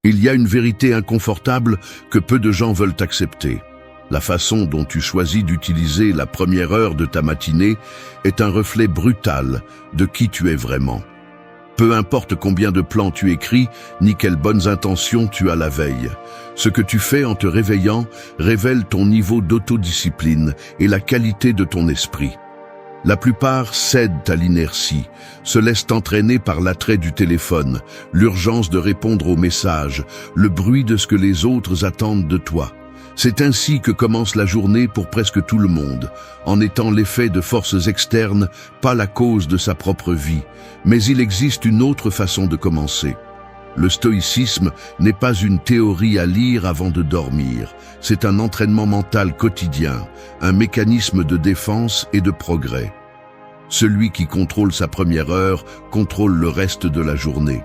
Il y a une vérité inconfortable que peu de gens veulent accepter. La façon dont tu choisis d'utiliser la première heure de ta matinée est un reflet brutal de qui tu es vraiment. Peu importe combien de plans tu écris, ni quelles bonnes intentions tu as la veille. Ce que tu fais en te réveillant révèle ton niveau d'autodiscipline et la qualité de ton esprit. La plupart cèdent à l'inertie, se laissent entraîner par l'attrait du téléphone, l'urgence de répondre aux messages, le bruit de ce que les autres attendent de toi. C'est ainsi que commence la journée pour presque tout le monde, en étant l'effet de forces externes, pas la cause de sa propre vie. Mais il existe une autre façon de commencer. Le stoïcisme n'est pas une théorie à lire avant de dormir. C'est un entraînement mental quotidien, un mécanisme de défense et de progrès. Celui qui contrôle sa première heure contrôle le reste de la journée.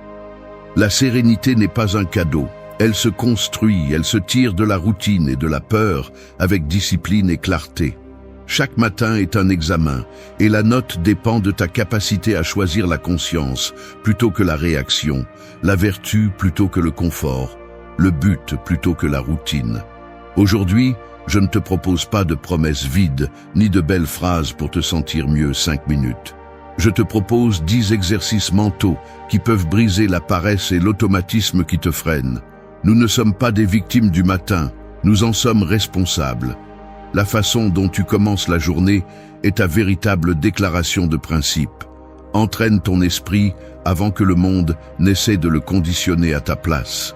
La sérénité n'est pas un cadeau. Elle se construit, elle se tire de la routine et de la peur avec discipline et clarté. Chaque matin est un examen, et la note dépend de ta capacité à choisir la conscience plutôt que la réaction, la vertu plutôt que le confort, le but plutôt que la routine. Aujourd'hui, je ne te propose pas de promesses vides, ni de belles phrases pour te sentir mieux 5 minutes. Je te propose 10 exercices mentaux qui peuvent briser la paresse et l'automatisme qui te freinent. Nous ne sommes pas des victimes du matin, nous en sommes responsables. La façon dont tu commences la journée est ta véritable déclaration de principe. Entraîne ton esprit avant que le monde n'essaie de le conditionner à ta place.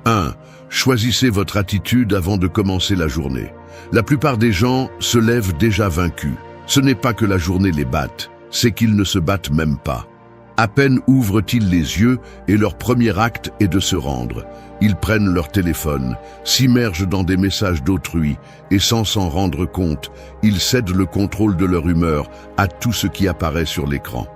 1. Choisissez votre attitude avant de commencer la journée. La plupart des gens se lèvent déjà vaincus. Ce n'est pas que la journée les batte, c'est qu'ils ne se battent même pas. À peine ouvrent-ils les yeux et leur premier acte est de se rendre. Ils prennent leur téléphone, s'immergent dans des messages d'autrui et sans s'en rendre compte, ils cèdent le contrôle de leur humeur à tout ce qui apparaît sur l'écran.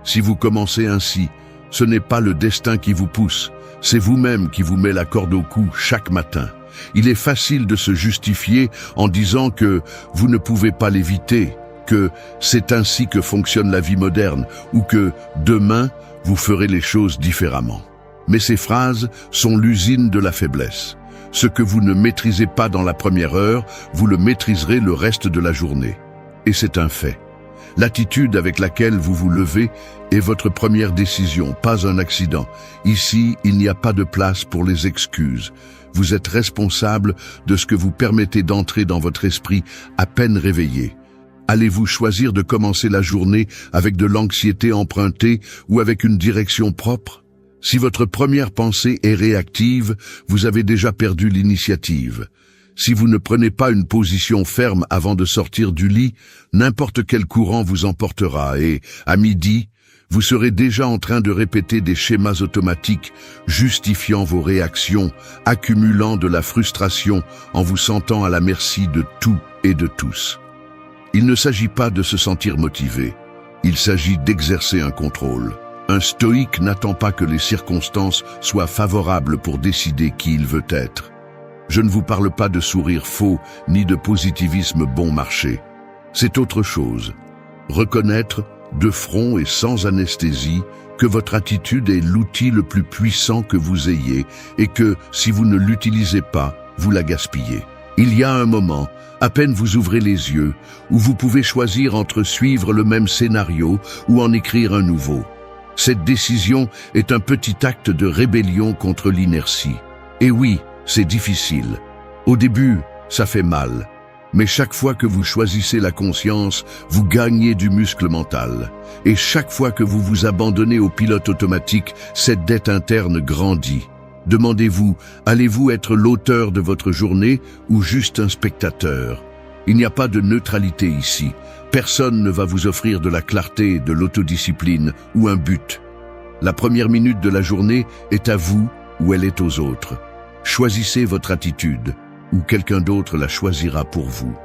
Si vous commencez ainsi, ce n'est pas le destin qui vous pousse, c'est vous-même qui vous met la corde au cou chaque matin. Il est facile de se justifier en disant que vous ne pouvez pas l'éviter, que c'est ainsi que fonctionne la vie moderne, ou que demain, vous ferez les choses différemment. Mais ces phrases sont l'usine de la faiblesse. Ce que vous ne maîtrisez pas dans la première heure, vous le maîtriserez le reste de la journée. Et c'est un fait. L'attitude avec laquelle vous vous levez est votre première décision, pas un accident. Ici, il n'y a pas de place pour les excuses. Vous êtes responsable de ce que vous permettez d'entrer dans votre esprit à peine réveillé. Allez-vous choisir de commencer la journée avec de l'anxiété empruntée ou avec une direction propre? Si votre première pensée est réactive, vous avez déjà perdu l'initiative. Si vous ne prenez pas une position ferme avant de sortir du lit, n'importe quel courant vous emportera et, à midi, vous serez déjà en train de répéter des schémas automatiques, justifiant vos réactions, accumulant de la frustration en vous sentant à la merci de tout et de tous. Il ne s'agit pas de se sentir motivé, il s'agit d'exercer un contrôle. Un stoïque n'attend pas que les circonstances soient favorables pour décider qui il veut être. Je ne vous parle pas de sourire faux ni de positivisme bon marché. C'est autre chose. Reconnaître, de front et sans anesthésie, que votre attitude est l'outil le plus puissant que vous ayez et que, si vous ne l'utilisez pas, vous la gaspillez. Il y a un moment, à peine vous ouvrez les yeux, où vous pouvez choisir entre suivre le même scénario ou en écrire un nouveau. Cette décision est un petit acte de rébellion contre l'inertie. Et oui, c'est difficile. Au début, ça fait mal. Mais chaque fois que vous choisissez la conscience, vous gagnez du muscle mental. Et chaque fois que vous vous abandonnez au pilote automatique, cette dette interne grandit. Demandez-vous, allez-vous être l'auteur de votre journée ou juste un spectateur? Il n'y a pas de neutralité ici. Personne ne va vous offrir de la clarté, de l'autodiscipline ou un but. La première minute de la journée est à vous ou elle est aux autres. Choisissez votre attitude ou quelqu'un d'autre la choisira pour vous.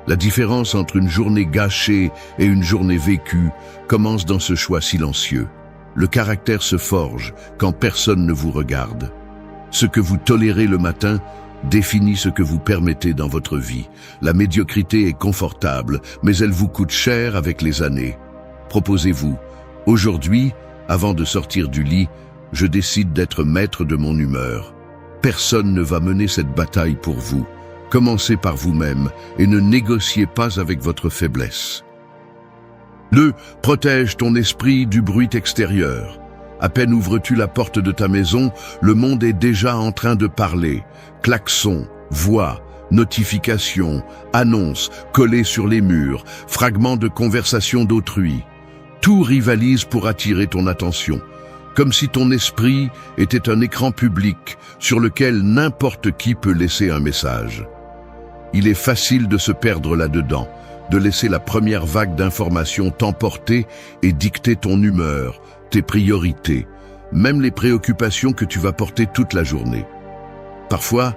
La différence entre une journée gâchée et une journée vécue commence dans ce choix silencieux. Le caractère se forge quand personne ne vous regarde. Ce que vous tolérez le matin définit ce que vous permettez dans votre vie. La médiocrité est confortable, mais elle vous coûte cher avec les années. Proposez-vous, aujourd'hui, avant de sortir du lit, Je décide d'être maître de mon humeur. Personne ne va mener cette bataille pour vous. Commencez par vous-même et ne négociez pas avec votre faiblesse. 2. Protège ton esprit du bruit extérieur. À peine ouvres-tu la porte de ta maison, le monde est déjà en train de parler. Klaxons, voix, notifications, annonces collées sur les murs, fragments de conversation d'autrui. Tout rivalise pour attirer ton attention, comme si ton esprit était un écran public sur lequel n'importe qui peut laisser un message. Il est facile de se perdre là-dedans, de laisser la première vague d'informations t'emporter et dicter ton humeur, tes priorités, même les préoccupations que tu vas porter toute la journée. Parfois,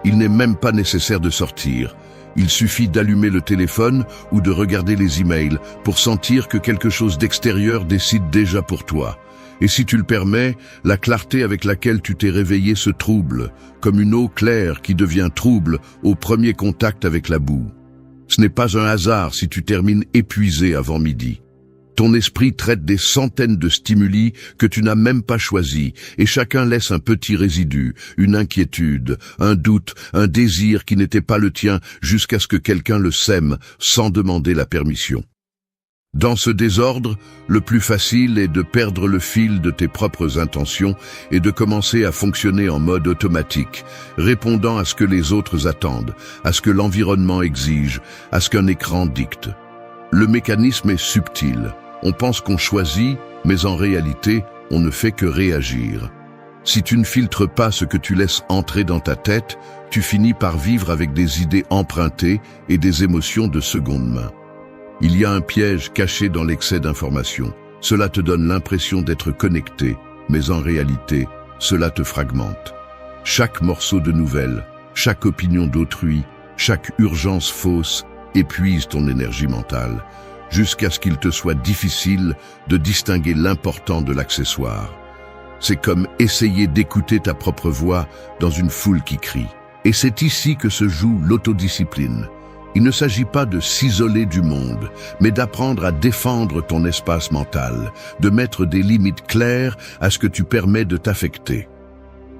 il n'est même pas nécessaire de sortir. Il suffit d'allumer le téléphone ou de regarder les emails pour sentir que quelque chose d'extérieur décide déjà pour toi. Et si tu le permets, la clarté avec laquelle tu t'es réveillé se trouble, comme une eau claire qui devient trouble au premier contact avec la boue. Ce n'est pas un hasard si tu termines épuisé avant midi. Ton esprit traite des centaines de stimuli que tu n'as même pas choisis, et chacun laisse un petit résidu, une inquiétude, un doute, un désir qui n'était pas le tien jusqu'à ce que quelqu'un le sème sans demander la permission. Dans ce désordre, le plus facile est de perdre le fil de tes propres intentions et de commencer à fonctionner en mode automatique, répondant à ce que les autres attendent, à ce que l'environnement exige, à ce qu'un écran dicte. Le mécanisme est subtil. On pense qu'on choisit, mais en réalité, on ne fait que réagir. Si tu ne filtres pas ce que tu laisses entrer dans ta tête, tu finis par vivre avec des idées empruntées et des émotions de seconde main. Il y a un piège caché dans l'excès d'informations. Cela te donne l'impression d'être connecté, mais en réalité, cela te fragmente. Chaque morceau de nouvelles, chaque opinion d'autrui, chaque urgence fausse épuise ton énergie mentale, jusqu'à ce qu'il te soit difficile de distinguer l'important de l'accessoire. C'est comme essayer d'écouter ta propre voix dans une foule qui crie. Et c'est ici que se joue l'autodiscipline. Il ne s'agit pas de s'isoler du monde, mais d'apprendre à défendre ton espace mental, de mettre des limites claires à ce que tu permets de t'affecter.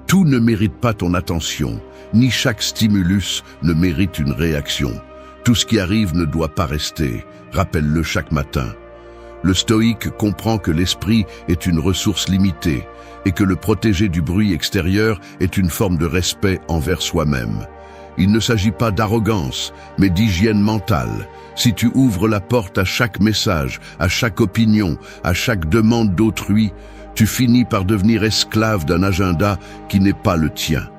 Tout ne mérite pas ton attention, ni chaque stimulus ne mérite une réaction. Tout ce qui arrive ne doit pas rester, rappelle-le chaque matin. Le stoïque comprend que l'esprit est une ressource limitée et que le protéger du bruit extérieur est une forme de respect envers soi-même. Il ne s'agit pas d'arrogance, mais d'hygiène mentale. Si tu ouvres la porte à chaque message, à chaque opinion, à chaque demande d'autrui, tu finis par devenir esclave d'un agenda qui n'est pas le tien.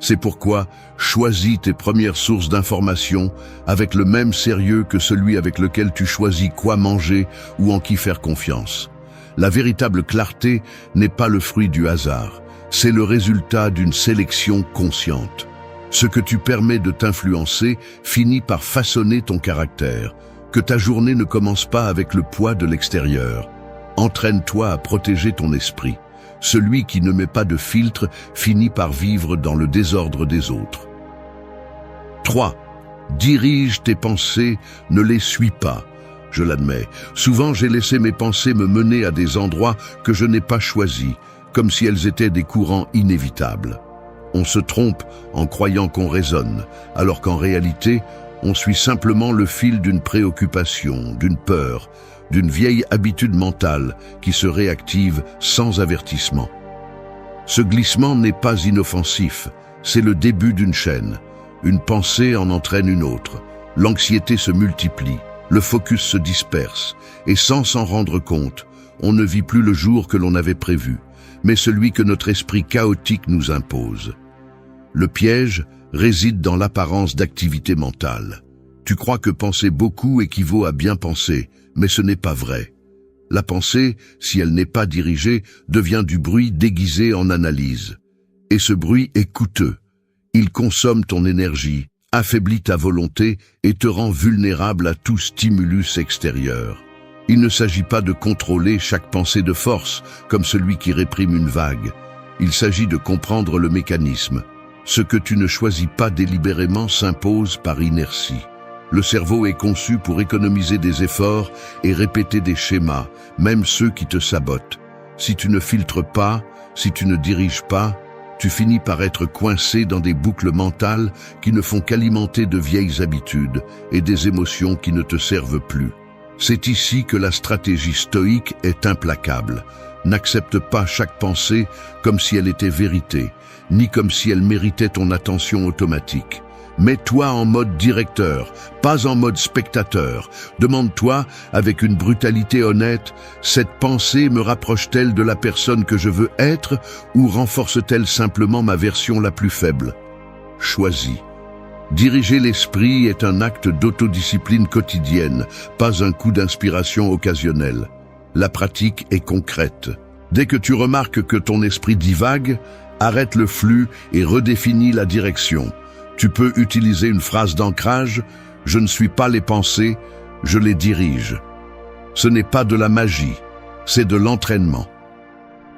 C'est pourquoi choisis tes premières sources d'information avec le même sérieux que celui avec lequel tu choisis quoi manger ou en qui faire confiance. La véritable clarté n'est pas le fruit du hasard, c'est le résultat d'une sélection consciente. Ce que tu permets de t'influencer finit par façonner ton caractère. Que ta journée ne commence pas avec le poids de l'extérieur. Entraîne-toi à protéger ton esprit. Celui qui ne met pas de filtre finit par vivre dans le désordre des autres. 3. Dirige tes pensées, ne les suis pas. Je l'admets, souvent j'ai laissé mes pensées me mener à des endroits que je n'ai pas choisis, comme si elles étaient des courants inévitables. On se trompe en croyant qu'on raisonne, alors qu'en réalité, on suit simplement le fil d'une préoccupation, d'une peur, d'une vieille habitude mentale qui se réactive sans avertissement. Ce glissement n'est pas inoffensif, c'est le début d'une chaîne. Une pensée en entraîne une autre, l'anxiété se multiplie, le focus se disperse, et sans s'en rendre compte, on ne vit plus le jour que l'on avait prévu, mais celui que notre esprit chaotique nous impose. Le piège réside dans l'apparence d'activité mentale. Tu crois que penser beaucoup équivaut à bien penser, mais ce n'est pas vrai. La pensée, si elle n'est pas dirigée, devient du bruit déguisé en analyse. Et ce bruit est coûteux. Il consomme ton énergie, affaiblit ta volonté et te rend vulnérable à tout stimulus extérieur. Il ne s'agit pas de contrôler chaque pensée de force, comme celui qui réprime une vague. Il s'agit de comprendre le mécanisme. Ce que tu ne choisis pas délibérément s'impose par inertie. Le cerveau est conçu pour économiser des efforts et répéter des schémas, même ceux qui te sabotent. Si tu ne filtres pas, Si tu ne diriges pas, tu finis par être coincé dans des boucles mentales qui ne font qu'alimenter de vieilles habitudes et des émotions qui ne te servent plus. C'est ici que la stratégie stoïque est implacable. N'accepte pas chaque pensée comme si elle était vérité, ni comme si elle méritait ton attention automatique. Mets-toi en mode directeur, pas en mode spectateur. Demande-toi, avec une brutalité honnête, cette pensée me rapproche-t-elle de la personne que je veux être ou renforce-t-elle simplement ma version la plus faible? Choisis. Diriger l'esprit est un acte d'autodiscipline quotidienne, pas un coup d'inspiration occasionnel. La pratique est concrète. Dès que tu remarques que ton esprit divague, arrête le flux et redéfinis la direction. Tu peux utiliser une phrase d'ancrage « Je ne suis pas les pensées, je les dirige ». Ce n'est pas de la magie, c'est de l'entraînement.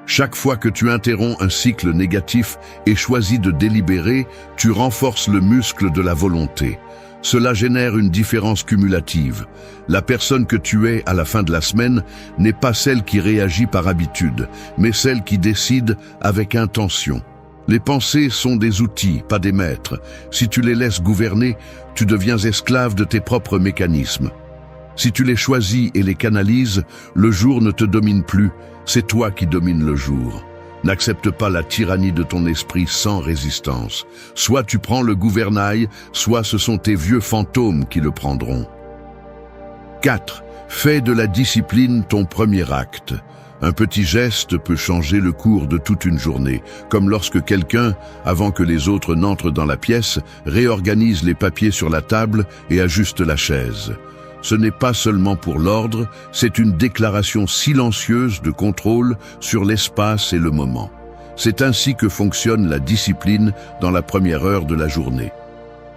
Chaque fois que tu interromps un cycle négatif et choisis de délibérer, tu renforces le muscle de la volonté. Cela génère une différence cumulative. La personne que tu es à la fin de la semaine n'est pas celle qui réagit par habitude, mais celle qui décide avec intention. Les pensées sont des outils, pas des maîtres. Si tu les laisses gouverner, tu deviens esclave de tes propres mécanismes. Si tu les choisis et les canalises, le jour ne te domine plus, c'est toi qui domines le jour. N'accepte pas la tyrannie de ton esprit sans résistance. Soit tu prends le gouvernail, soit ce sont tes vieux fantômes qui le prendront. 4. Fais de la discipline ton premier acte. Un petit geste peut changer le cours de toute une journée, comme lorsque quelqu'un, avant que les autres n'entrent dans la pièce, réorganise les papiers sur la table et ajuste la chaise. Ce n'est pas seulement pour l'ordre, c'est une déclaration silencieuse de contrôle sur l'espace et le moment. C'est ainsi que fonctionne la discipline dans la première heure de la journée.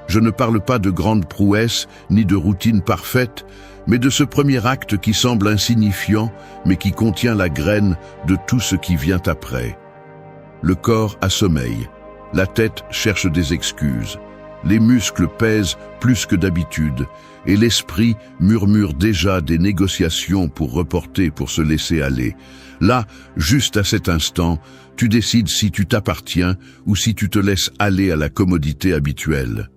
Je ne parle pas de grandes prouesses ni de routines parfaites, mais de ce premier acte qui semble insignifiant, mais qui contient la graine de tout ce qui vient après. Le corps assommeille, la tête cherche des excuses, les muscles pèsent plus que d'habitude, et l'esprit murmure déjà des négociations pour reporter, pour se laisser aller. Là, juste à cet instant, tu décides si tu t'appartiens ou si tu te laisses aller à la commodité habituelle.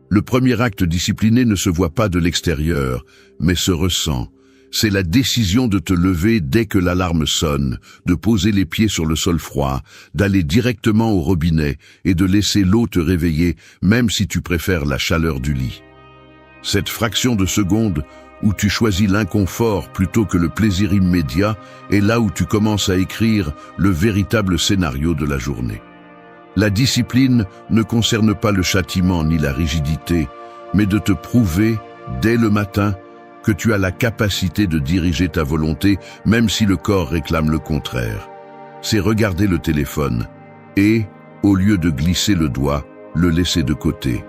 Le premier acte discipliné ne se voit pas de l'extérieur, mais se ressent. C'est la décision de te lever dès que l'alarme sonne, de poser les pieds sur le sol froid, d'aller directement au robinet et de laisser l'eau te réveiller, même si tu préfères la chaleur du lit. Cette fraction de seconde où tu choisis l'inconfort plutôt que le plaisir immédiat est là où tu commences à écrire le véritable scénario de la journée. La discipline ne concerne pas le châtiment ni la rigidité, mais de te prouver, dès le matin, que tu as la capacité de diriger ta volonté, même si le corps réclame le contraire. C'est regarder le téléphone et, au lieu de glisser le doigt, le laisser de côté.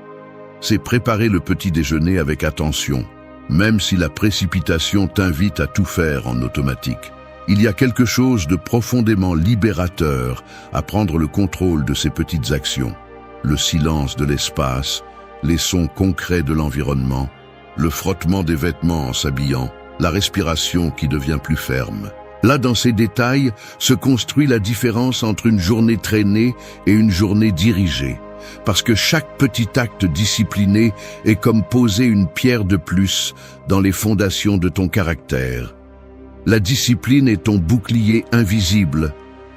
C'est préparer le petit déjeuner avec attention, même si la précipitation t'invite à tout faire en automatique. Il y a quelque chose de profondément libérateur à prendre le contrôle de ces petites actions. Le silence de l'espace, les sons concrets de l'environnement, le frottement des vêtements en s'habillant, la respiration qui devient plus ferme. Là, dans ces détails, se construit la différence entre une journée traînée et une journée dirigée. Parce que chaque petit acte discipliné est comme poser une pierre de plus dans les fondations de ton caractère. La discipline est ton bouclier invisible.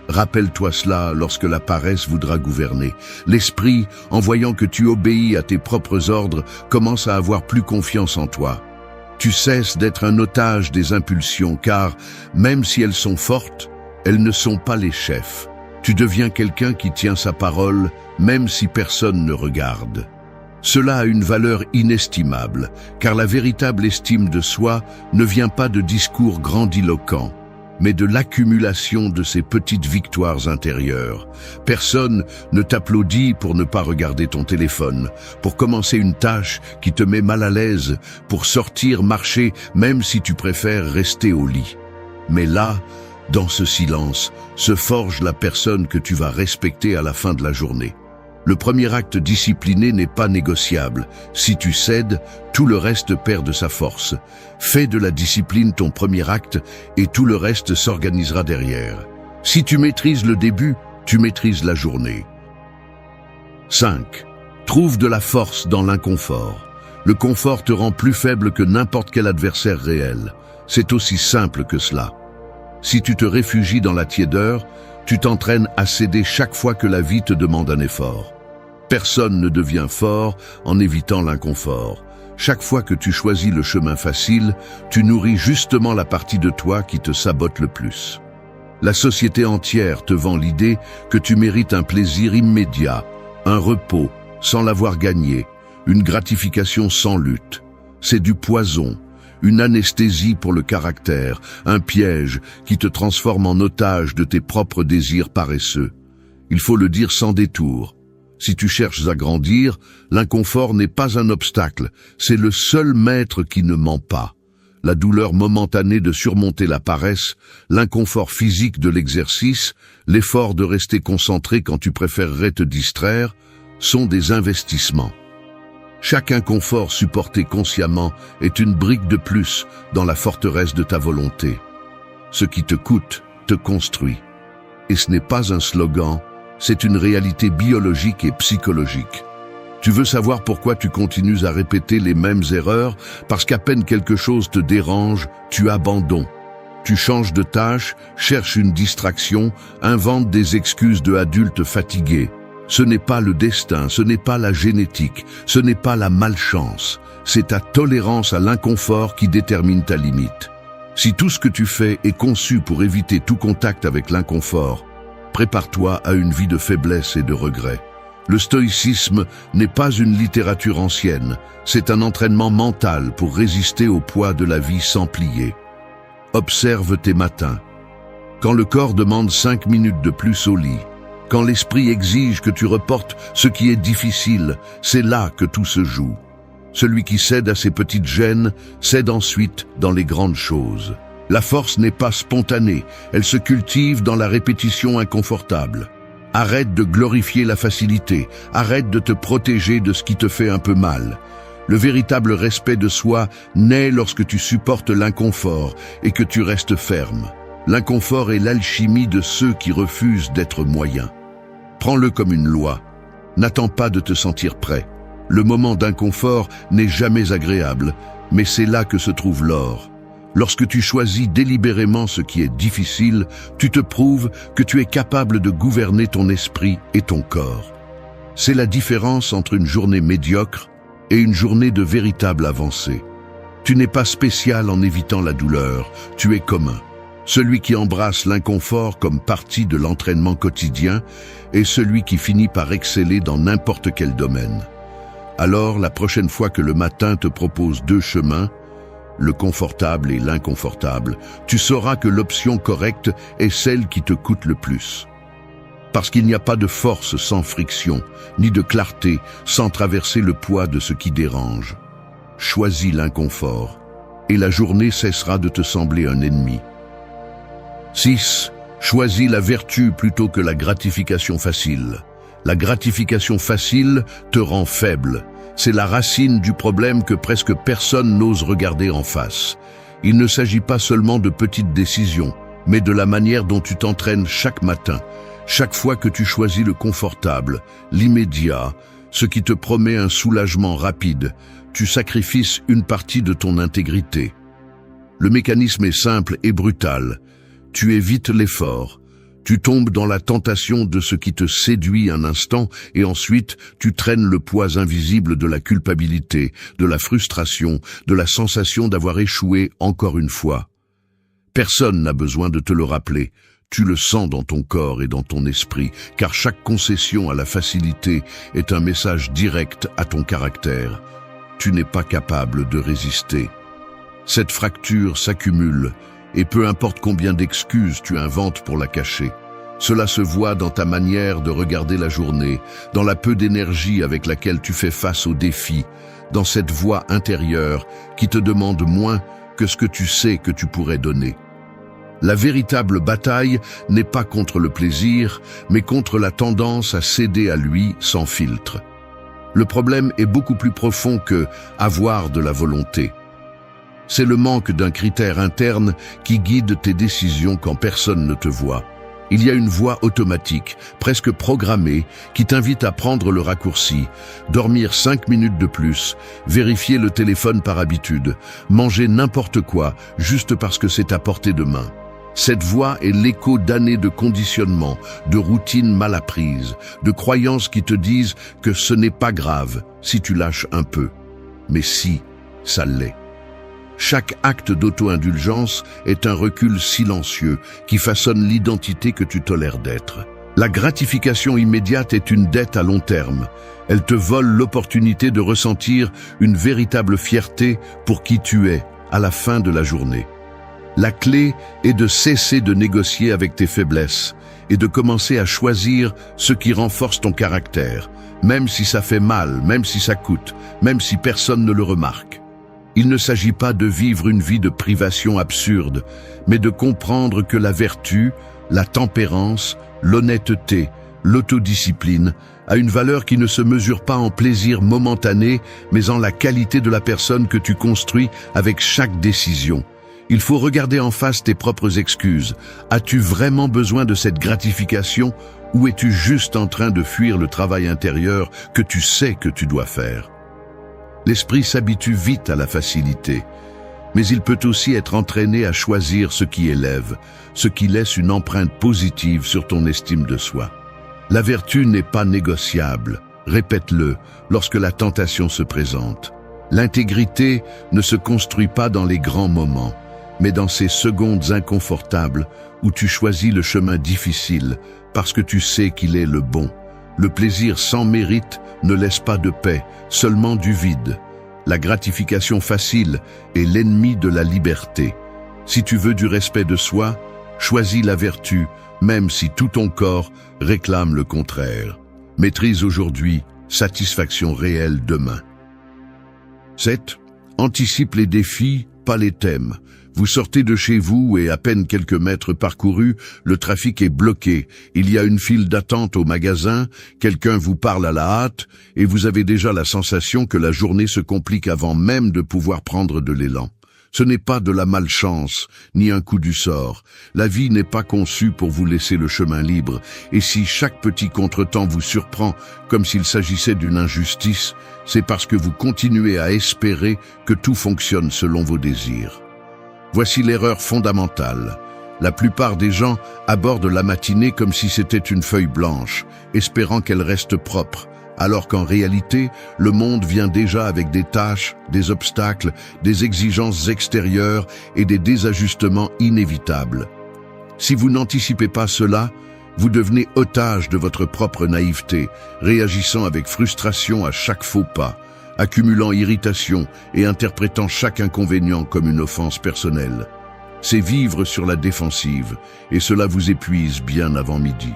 Rappelle-toi cela lorsque la paresse voudra gouverner. L'esprit, en voyant que tu obéis à tes propres ordres, commence à avoir plus confiance en toi. Tu cesses d'être un otage des impulsions, car, même si elles sont fortes, elles ne sont pas les chefs. Tu deviens quelqu'un qui tient sa parole, même si personne ne regarde. Cela a une valeur inestimable, car la véritable estime de soi ne vient pas de discours grandiloquents, mais de l'accumulation de ces petites victoires intérieures. Personne ne t'applaudit pour ne pas regarder ton téléphone, pour commencer une tâche qui te met mal à l'aise, pour sortir, marcher, même si tu préfères rester au lit. Mais là, dans ce silence, se forge la personne que tu vas respecter à la fin de la journée. Le premier acte discipliné n'est pas négociable. Si tu cèdes, tout le reste perd de sa force. Fais de la discipline ton premier acte et tout le reste s'organisera derrière. Si tu maîtrises le début, tu maîtrises la journée. 5. Trouve de la force dans l'inconfort. Le confort te rend plus faible que n'importe quel adversaire réel. C'est aussi simple que cela. Si tu te réfugies dans la tiédeur, tu t'entraînes à céder chaque fois que la vie te demande un effort. Personne ne devient fort en évitant l'inconfort. Chaque fois que tu choisis le chemin facile, tu nourris justement la partie de toi qui te sabote le plus. La société entière te vend l'idée que tu mérites un plaisir immédiat, un repos sans l'avoir gagné, une gratification sans lutte. C'est du poison, une anesthésie pour le caractère, un piège qui te transforme en otage de tes propres désirs paresseux. Il faut le dire sans détour. Si tu cherches à grandir, l'inconfort n'est pas un obstacle, c'est le seul maître qui ne ment pas. La douleur momentanée de surmonter la paresse, l'inconfort physique de l'exercice, l'effort de rester concentré quand tu préférerais te distraire, sont des investissements. Chaque inconfort supporté consciemment est une brique de plus dans la forteresse de ta volonté. Ce qui te coûte, te construit. Et ce n'est pas un slogan, c'est une réalité biologique et psychologique. Tu veux savoir pourquoi tu continues à répéter les mêmes erreurs? Parce qu'à peine quelque chose te dérange, tu abandonnes. Tu changes de tâche, cherches une distraction, inventes des excuses de adulte fatigué. Ce n'est pas le destin, ce n'est pas la génétique, ce n'est pas la malchance. C'est ta tolérance à l'inconfort qui détermine ta limite. Si tout ce que tu fais est conçu pour éviter tout contact avec l'inconfort, prépare-toi à une vie de faiblesse et de regret. Le stoïcisme n'est pas une littérature ancienne, c'est un entraînement mental pour résister au poids de la vie sans plier. Observe tes matins. Quand le corps demande 5 minutes de plus au lit, quand l'esprit exige que tu reportes ce qui est difficile, c'est là que tout se joue. Celui qui cède à ses petites gênes cède ensuite dans les grandes choses. La force n'est pas spontanée, elle se cultive dans la répétition inconfortable. Arrête de glorifier la facilité, arrête de te protéger de ce qui te fait un peu mal. Le véritable respect de soi naît lorsque tu supportes l'inconfort et que tu restes ferme. L'inconfort est l'alchimie de ceux qui refusent d'être moyens. Prends-le comme une loi. N'attends pas de te sentir prêt. Le moment d'inconfort n'est jamais agréable, mais c'est là que se trouve l'or. Lorsque tu choisis délibérément ce qui est difficile, tu te prouves que tu es capable de gouverner ton esprit et ton corps. C'est la différence entre une journée médiocre et une journée de véritable avancée. Tu n'es pas spécial en évitant la douleur, tu es commun. Celui qui embrasse l'inconfort comme partie de l'entraînement quotidien est celui qui finit par exceller dans n'importe quel domaine. Alors, la prochaine fois que le matin te propose 2 chemins, le confortable et l'inconfortable, tu sauras que l'option correcte est celle qui te coûte le plus. Parce qu'il n'y a pas de force sans friction, ni de clarté sans traverser le poids de ce qui dérange. Choisis l'inconfort, et la journée cessera de te sembler un ennemi. 6. Choisis la vertu plutôt que la gratification facile. La gratification facile te rend faible. C'est la racine du problème que presque personne n'ose regarder en face. Il ne s'agit pas seulement de petites décisions, mais de la manière dont tu t'entraînes chaque matin, chaque fois que tu choisis le confortable, l'immédiat, ce qui te promet un soulagement rapide, tu sacrifies une partie de ton intégrité. Le mécanisme est simple et brutal. Tu évites l'effort. Tu tombes dans la tentation de ce qui te séduit un instant et ensuite tu traînes le poids invisible de la culpabilité, de la frustration, de la sensation d'avoir échoué encore une fois. Personne n'a besoin de te le rappeler. Tu le sens dans ton corps et dans ton esprit, car chaque concession à la facilité est un message direct à ton caractère. Tu n'es pas capable de résister. Cette fracture s'accumule, et peu importe combien d'excuses tu inventes pour la cacher. Cela se voit dans ta manière de regarder la journée, dans la peu d'énergie avec laquelle tu fais face aux défis, dans cette voix intérieure qui te demande moins que ce que tu sais que tu pourrais donner. La véritable bataille n'est pas contre le plaisir, mais contre la tendance à céder à lui sans filtre. Le problème est beaucoup plus profond que avoir de la volonté. C'est le manque d'un critère interne qui guide tes décisions quand personne ne te voit. Il y a une voix automatique, presque programmée, qui t'invite à prendre le raccourci, dormir 5 minutes de plus, vérifier le téléphone par habitude, manger n'importe quoi, juste parce que c'est à portée de main. Cette voix est l'écho d'années de conditionnement, de routines mal apprises, de croyances qui te disent que ce n'est pas grave si tu lâches un peu. Mais si, ça l'est. Chaque acte d'auto-indulgence est un recul silencieux qui façonne l'identité que tu tolères d'être. La gratification immédiate est une dette à long terme. Elle te vole l'opportunité de ressentir une véritable fierté pour qui tu es à la fin de la journée. La clé est de cesser de négocier avec tes faiblesses et de commencer à choisir ce qui renforce ton caractère, même si ça fait mal, même si ça coûte, même si personne ne le remarque. Il ne s'agit pas de vivre une vie de privation absurde, mais de comprendre que la vertu, la tempérance, l'honnêteté, l'autodiscipline a une valeur qui ne se mesure pas en plaisir momentané, mais en la qualité de la personne que tu construis avec chaque décision. Il faut regarder en face tes propres excuses. As-tu vraiment besoin de cette gratification ou es-tu juste en train de fuir le travail intérieur que tu sais que tu dois faire ? L'esprit s'habitue vite à la facilité, mais il peut aussi être entraîné à choisir ce qui élève, ce qui laisse une empreinte positive sur ton estime de soi. La vertu n'est pas négociable, répète-le lorsque la tentation se présente. L'intégrité ne se construit pas dans les grands moments, mais dans ces secondes inconfortables où tu choisis le chemin difficile parce que tu sais qu'il est le bon. Le plaisir sans mérite ne laisse pas de paix, seulement du vide. La gratification facile est l'ennemi de la liberté. Si tu veux du respect de soi, choisis la vertu, même si tout ton corps réclame le contraire. Maîtrise aujourd'hui, satisfaction réelle demain. 7. Anticipe les défis, pas les thèmes. Vous sortez de chez vous et à peine quelques mètres parcourus, le trafic est bloqué. Il y a une file d'attente au magasin, quelqu'un vous parle à la hâte et vous avez déjà la sensation que la journée se complique avant même de pouvoir prendre de l'élan. Ce n'est pas de la malchance, ni un coup du sort. La vie n'est pas conçue pour vous laisser le chemin libre, et si chaque petit contretemps vous surprend comme s'il s'agissait d'une injustice, c'est parce que vous continuez à espérer que tout fonctionne selon vos désirs. Voici l'erreur fondamentale. La plupart des gens abordent la matinée comme si c'était une feuille blanche, espérant qu'elle reste propre, alors qu'en réalité, le monde vient déjà avec des tâches, des obstacles, des exigences extérieures et des désajustements inévitables. Si vous n'anticipez pas cela, vous devenez otage de votre propre naïveté, réagissant avec frustration à chaque faux pas, accumulant irritation et interprétant chaque inconvénient comme une offense personnelle. C'est vivre sur la défensive, et cela vous épuise bien avant midi.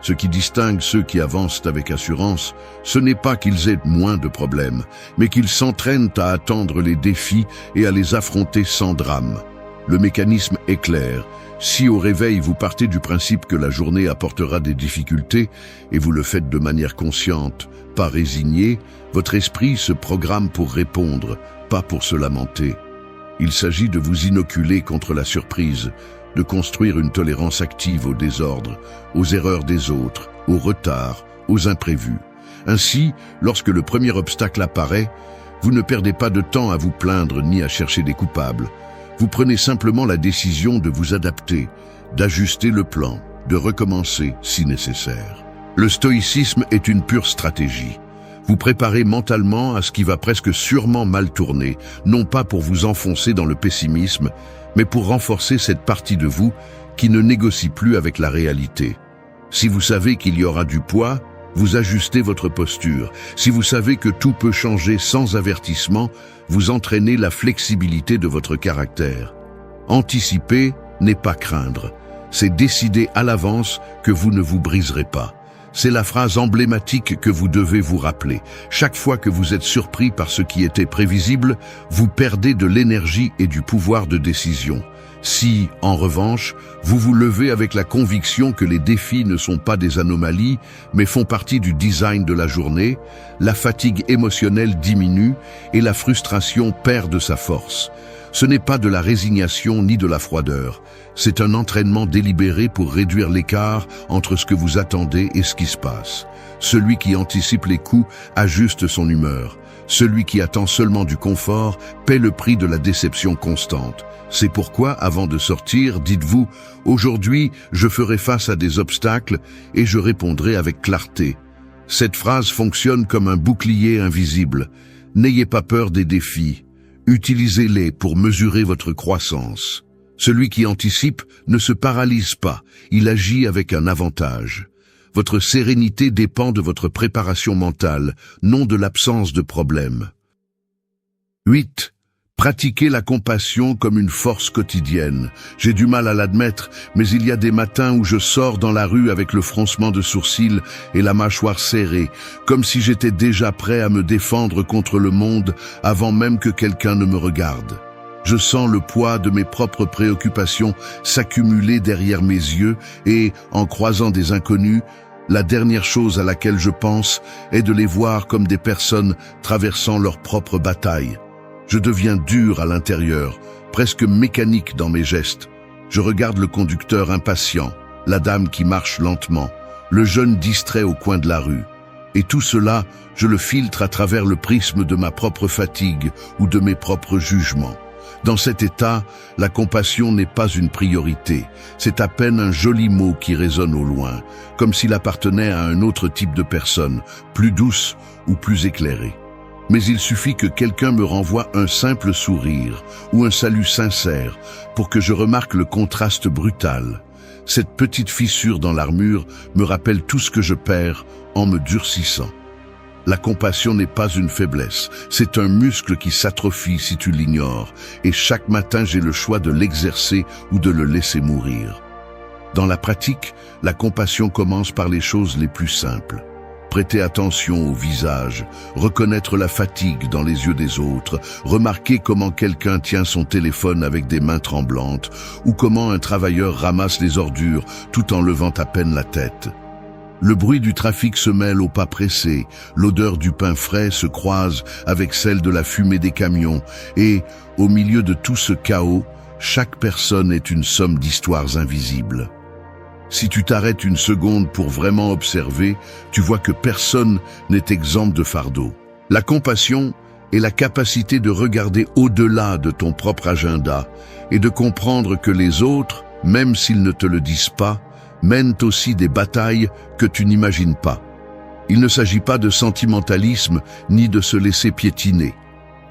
Ce qui distingue ceux qui avancent avec assurance, ce n'est pas qu'ils aient moins de problèmes, mais qu'ils s'entraînent à attendre les défis et à les affronter sans drame. Le mécanisme est clair. Si au réveil vous partez du principe que la journée apportera des difficultés, et vous le faites de manière consciente, pas résignée, votre esprit se programme pour répondre, pas pour se lamenter. Il s'agit de vous inoculer contre la surprise, de construire une tolérance active au désordre, aux erreurs des autres, au retard, aux imprévus. Ainsi, lorsque le premier obstacle apparaît, vous ne perdez pas de temps à vous plaindre ni à chercher des coupables. Vous prenez simplement la décision de vous adapter, d'ajuster le plan, de recommencer si nécessaire. Le stoïcisme est une pure stratégie. Vous préparez mentalement à ce qui va presque sûrement mal tourner, non pas pour vous enfoncer dans le pessimisme, mais pour renforcer cette partie de vous qui ne négocie plus avec la réalité. Si vous savez qu'il y aura du poids, vous ajustez votre posture. Si vous savez que tout peut changer sans avertissement, vous entraînez la flexibilité de votre caractère. Anticiper n'est pas craindre. C'est décider à l'avance que vous ne vous briserez pas. C'est la phrase emblématique que vous devez vous rappeler. Chaque fois que vous êtes surpris par ce qui était prévisible, vous perdez de l'énergie et du pouvoir de décision. Si, en revanche, vous vous levez avec la conviction que les défis ne sont pas des anomalies, mais font partie du design de la journée, la fatigue émotionnelle diminue et la frustration perd de sa force. Ce n'est pas de la résignation ni de la froideur. C'est un entraînement délibéré pour réduire l'écart entre ce que vous attendez et ce qui se passe. Celui qui anticipe les coups ajuste son humeur. Celui qui attend seulement du confort paie le prix de la déception constante. C'est pourquoi, avant de sortir, dites-vous « Aujourd'hui, je ferai face à des obstacles et je répondrai avec clarté ». Cette phrase fonctionne comme un bouclier invisible. N'ayez pas peur des défis. Utilisez-les pour mesurer votre croissance. Celui qui anticipe ne se paralyse pas, il agit avec un avantage. Votre sérénité dépend de votre préparation mentale, non de l'absence de problèmes. 8. Pratiquez la compassion comme une force quotidienne. J'ai du mal à l'admettre, mais il y a des matins où je sors dans la rue avec le froncement de sourcils et la mâchoire serrée, comme si j'étais déjà prêt à me défendre contre le monde avant même que quelqu'un ne me regarde. Je sens le poids de mes propres préoccupations s'accumuler derrière mes yeux et, en croisant des inconnus, la dernière chose à laquelle je pense est de les voir comme des personnes traversant leur propre bataille. Je deviens dur à l'intérieur, presque mécanique dans mes gestes. Je regarde le conducteur impatient, la dame qui marche lentement, le jeune distrait au coin de la rue. Et tout cela, je le filtre à travers le prisme de ma propre fatigue ou de mes propres jugements. Dans cet état, la compassion n'est pas une priorité. C'est à peine un joli mot qui résonne au loin, comme s'il appartenait à un autre type de personne, plus douce ou plus éclairée. Mais il suffit que quelqu'un me renvoie un simple sourire ou un salut sincère pour que je remarque le contraste brutal. Cette petite fissure dans l'armure me rappelle tout ce que je perds en me durcissant. La compassion n'est pas une faiblesse, c'est un muscle qui s'atrophie si tu l'ignores, et chaque matin j'ai le choix de l'exercer ou de le laisser mourir. Dans la pratique, la compassion commence par les choses les plus simples. Prêter attention au visage, reconnaître la fatigue dans les yeux des autres, remarquer comment quelqu'un tient son téléphone avec des mains tremblantes, ou comment un travailleur ramasse les ordures tout en levant à peine la tête. Le bruit du trafic se mêle au pas pressé, l'odeur du pain frais se croise avec celle de la fumée des camions, et, au milieu de tout ce chaos, chaque personne est une somme d'histoires invisibles. Si tu t'arrêtes une seconde pour vraiment observer, tu vois que personne n'est exempt de fardeau. La compassion est la capacité de regarder au-delà de ton propre agenda et de comprendre que les autres, même s'ils ne te le disent pas, mènent aussi des batailles que tu n'imagines pas. Il ne s'agit pas de sentimentalisme ni de se laisser piétiner.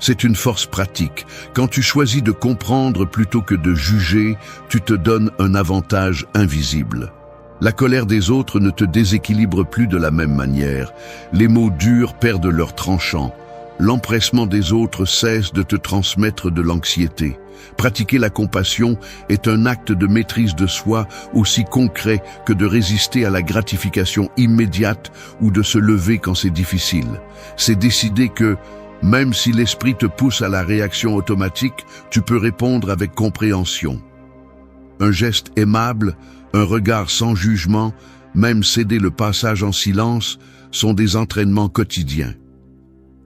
C'est une force pratique. Quand tu choisis de comprendre plutôt que de juger, tu te donnes un avantage invisible. La colère des autres ne te déséquilibre plus de la même manière. Les mots durs perdent leur tranchant. L'empressement des autres cesse de te transmettre de l'anxiété. Pratiquer la compassion est un acte de maîtrise de soi aussi concret que de résister à la gratification immédiate ou de se lever quand c'est difficile. C'est décider que, même si l'esprit te pousse à la réaction automatique, tu peux répondre avec compréhension. Un geste aimable, un regard sans jugement, même céder le passage en silence, sont des entraînements quotidiens.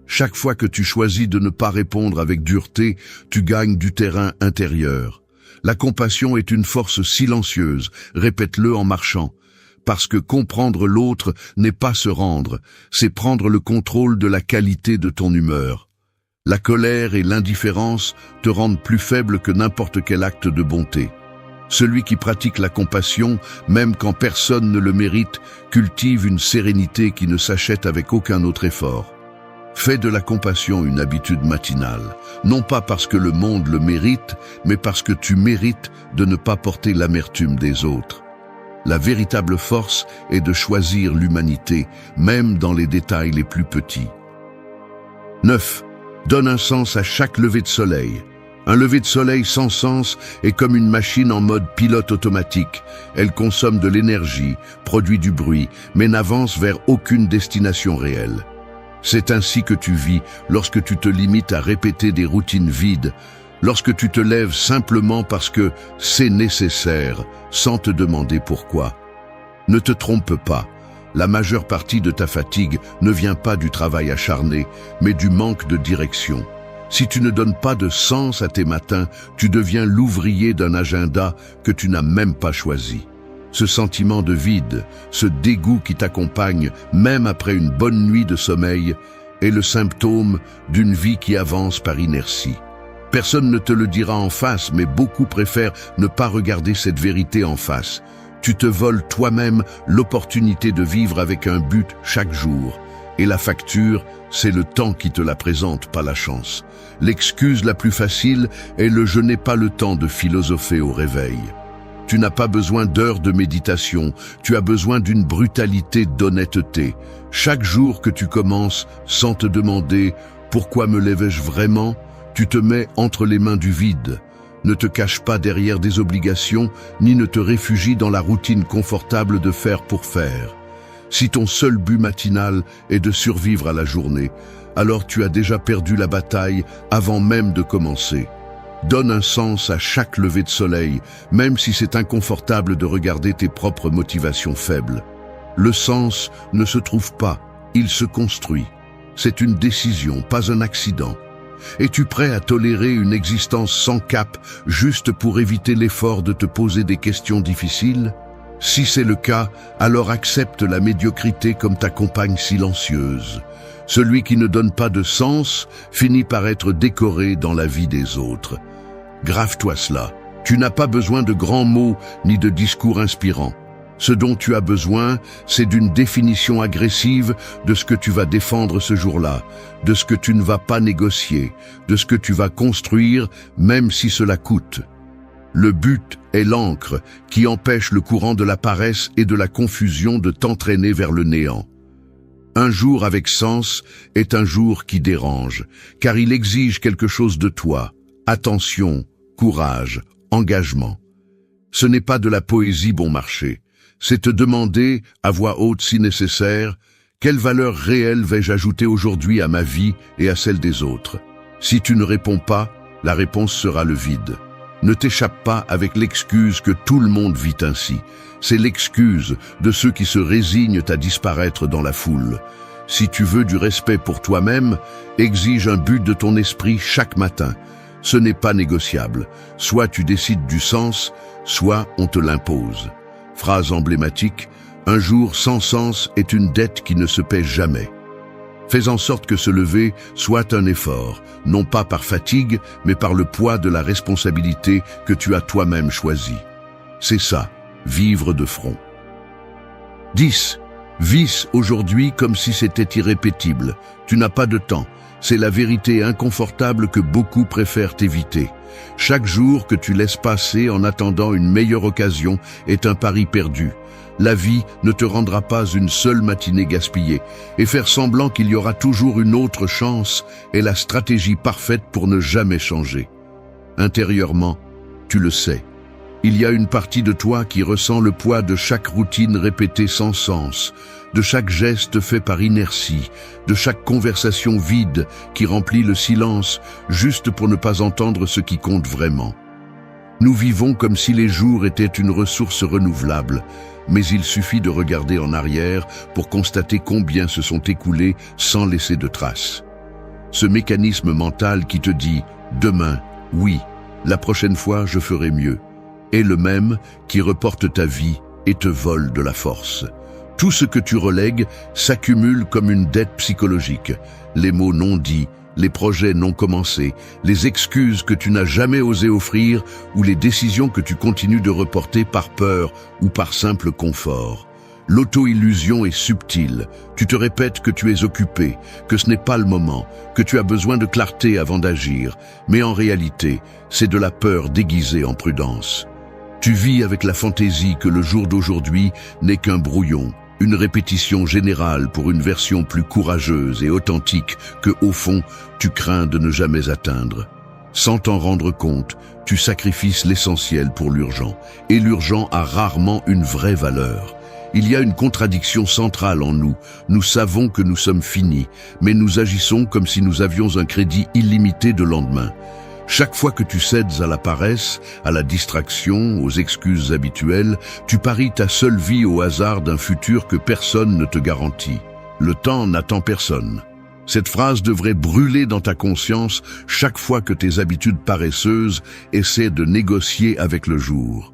Chaque fois que tu choisis de ne pas répondre avec dureté, tu gagnes du terrain intérieur. La compassion est une force silencieuse, répète-le en marchant. Parce que comprendre l'autre n'est pas se rendre, c'est prendre le contrôle de la qualité de ton humeur. La colère et l'indifférence te rendent plus faible que n'importe quel acte de bonté. Celui qui pratique la compassion, même quand personne ne le mérite, cultive une sérénité qui ne s'achète avec aucun autre effort. Fais de la compassion une habitude matinale, non pas parce que le monde le mérite, mais parce que tu mérites de ne pas porter l'amertume des autres. La véritable force est de choisir l'humanité, même dans les détails les plus petits. 9. Donne un sens à chaque lever de soleil. Un lever de soleil sans sens est comme une machine en mode pilote automatique. Elle consomme de l'énergie, produit du bruit, mais n'avance vers aucune destination réelle. C'est ainsi que tu vis lorsque tu te limites à répéter des routines vides, lorsque tu te lèves simplement parce que c'est nécessaire, sans te demander pourquoi. Ne te trompe pas, la majeure partie de ta fatigue ne vient pas du travail acharné, mais du manque de direction. Si tu ne donnes pas de sens à tes matins, tu deviens l'ouvrier d'un agenda que tu n'as même pas choisi. Ce sentiment de vide, ce dégoût qui t'accompagne même après une bonne nuit de sommeil, est le symptôme d'une vie qui avance par inertie. Personne ne te le dira en face, mais beaucoup préfèrent ne pas regarder cette vérité en face. Tu te voles toi-même l'opportunité de vivre avec un but chaque jour. Et la facture, c'est le temps qui te la présente, pas la chance. L'excuse la plus facile est le « je n'ai pas le temps de philosopher au réveil ». Tu n'as pas besoin d'heures de méditation, tu as besoin d'une brutalité d'honnêteté. Chaque jour que tu commences sans te demander « pourquoi me lève-je vraiment ?», tu te mets entre les mains du vide. Ne te cache pas derrière des obligations, ni ne te réfugie dans la routine confortable de faire pour faire. Si ton seul but matinal est de survivre à la journée, alors tu as déjà perdu la bataille avant même de commencer. Donne un sens à chaque lever de soleil, même si c'est inconfortable de regarder tes propres motivations faibles. Le sens ne se trouve pas, il se construit. C'est une décision, pas un accident. Es-tu prêt à tolérer une existence sans cap, juste pour éviter l'effort de te poser des questions difficiles ? Si c'est le cas, alors accepte la médiocrité comme ta compagne silencieuse. Celui qui ne donne pas de sens finit par être décoré dans la vie des autres. Grave-toi cela. Tu n'as pas besoin de grands mots ni de discours inspirants. Ce dont tu as besoin, c'est d'une définition agressive de ce que tu vas défendre ce jour-là, de ce que tu ne vas pas négocier, de ce que tu vas construire, même si cela coûte. Le but est l'encre qui empêche le courant de la paresse et de la confusion de t'entraîner vers le néant. Un jour avec sens est un jour qui dérange, car il exige quelque chose de toi. Attention, courage, engagement. Ce n'est pas de la poésie bon marché. C'est te demander, à voix haute si nécessaire, quelle valeur réelle vais-je ajouter aujourd'hui à ma vie et à celle des autres. Si tu ne réponds pas, la réponse sera le vide. Ne t'échappe pas avec l'excuse que tout le monde vit ainsi. C'est l'excuse de ceux qui se résignent à disparaître dans la foule. Si tu veux du respect pour toi-même, exige un but de ton esprit chaque matin. Ce n'est pas négociable. Soit tu décides du sens, soit on te l'impose. Phrase emblématique, un jour sans sens est une dette qui ne se paie jamais. Fais en sorte que se lever soit un effort, non pas par fatigue, mais par le poids de la responsabilité que tu as toi-même choisie. C'est ça, vivre de front. 10. Vis aujourd'hui comme si c'était irrépétible. Tu n'as pas de temps. C'est la vérité inconfortable que beaucoup préfèrent éviter. Chaque jour que tu laisses passer en attendant une meilleure occasion est un pari perdu. La vie ne te rendra pas une seule matinée gaspillée, et faire semblant qu'il y aura toujours une autre chance est la stratégie parfaite pour ne jamais changer. Intérieurement, tu le sais. Il y a une partie de toi qui ressent le poids de chaque routine répétée sans sens, de chaque geste fait par inertie, de chaque conversation vide qui remplit le silence juste pour ne pas entendre ce qui compte vraiment. Nous vivons comme si les jours étaient une ressource renouvelable, mais il suffit de regarder en arrière pour constater combien se sont écoulés sans laisser de traces. Ce mécanisme mental qui te dit « demain, oui, la prochaine fois je ferai mieux », est le même qui reporte ta vie et te vole de la force. Tout ce que tu relègues s'accumule comme une dette psychologique. Les mots non dits, les projets non commencés, les excuses que tu n'as jamais osé offrir ou les décisions que tu continues de reporter par peur ou par simple confort. L'auto-illusion est subtile. Tu te répètes que tu es occupé, que ce n'est pas le moment, que tu as besoin de clarté avant d'agir. Mais en réalité, c'est de la peur déguisée en prudence. Tu vis avec la fantaisie que le jour d'aujourd'hui n'est qu'un brouillon, une répétition générale pour une version plus courageuse et authentique que, au fond, tu crains de ne jamais atteindre. Sans t'en rendre compte, tu sacrifies l'essentiel pour l'urgent, et l'urgent a rarement une vraie valeur. Il y a une contradiction centrale en nous. Nous savons que nous sommes finis, mais nous agissons comme si nous avions un crédit illimité de lendemain. Chaque fois que tu cèdes à la paresse, à la distraction, aux excuses habituelles, tu paries ta seule vie au hasard d'un futur que personne ne te garantit. Le temps n'attend personne. Cette phrase devrait brûler dans ta conscience chaque fois que tes habitudes paresseuses essaient de négocier avec le jour.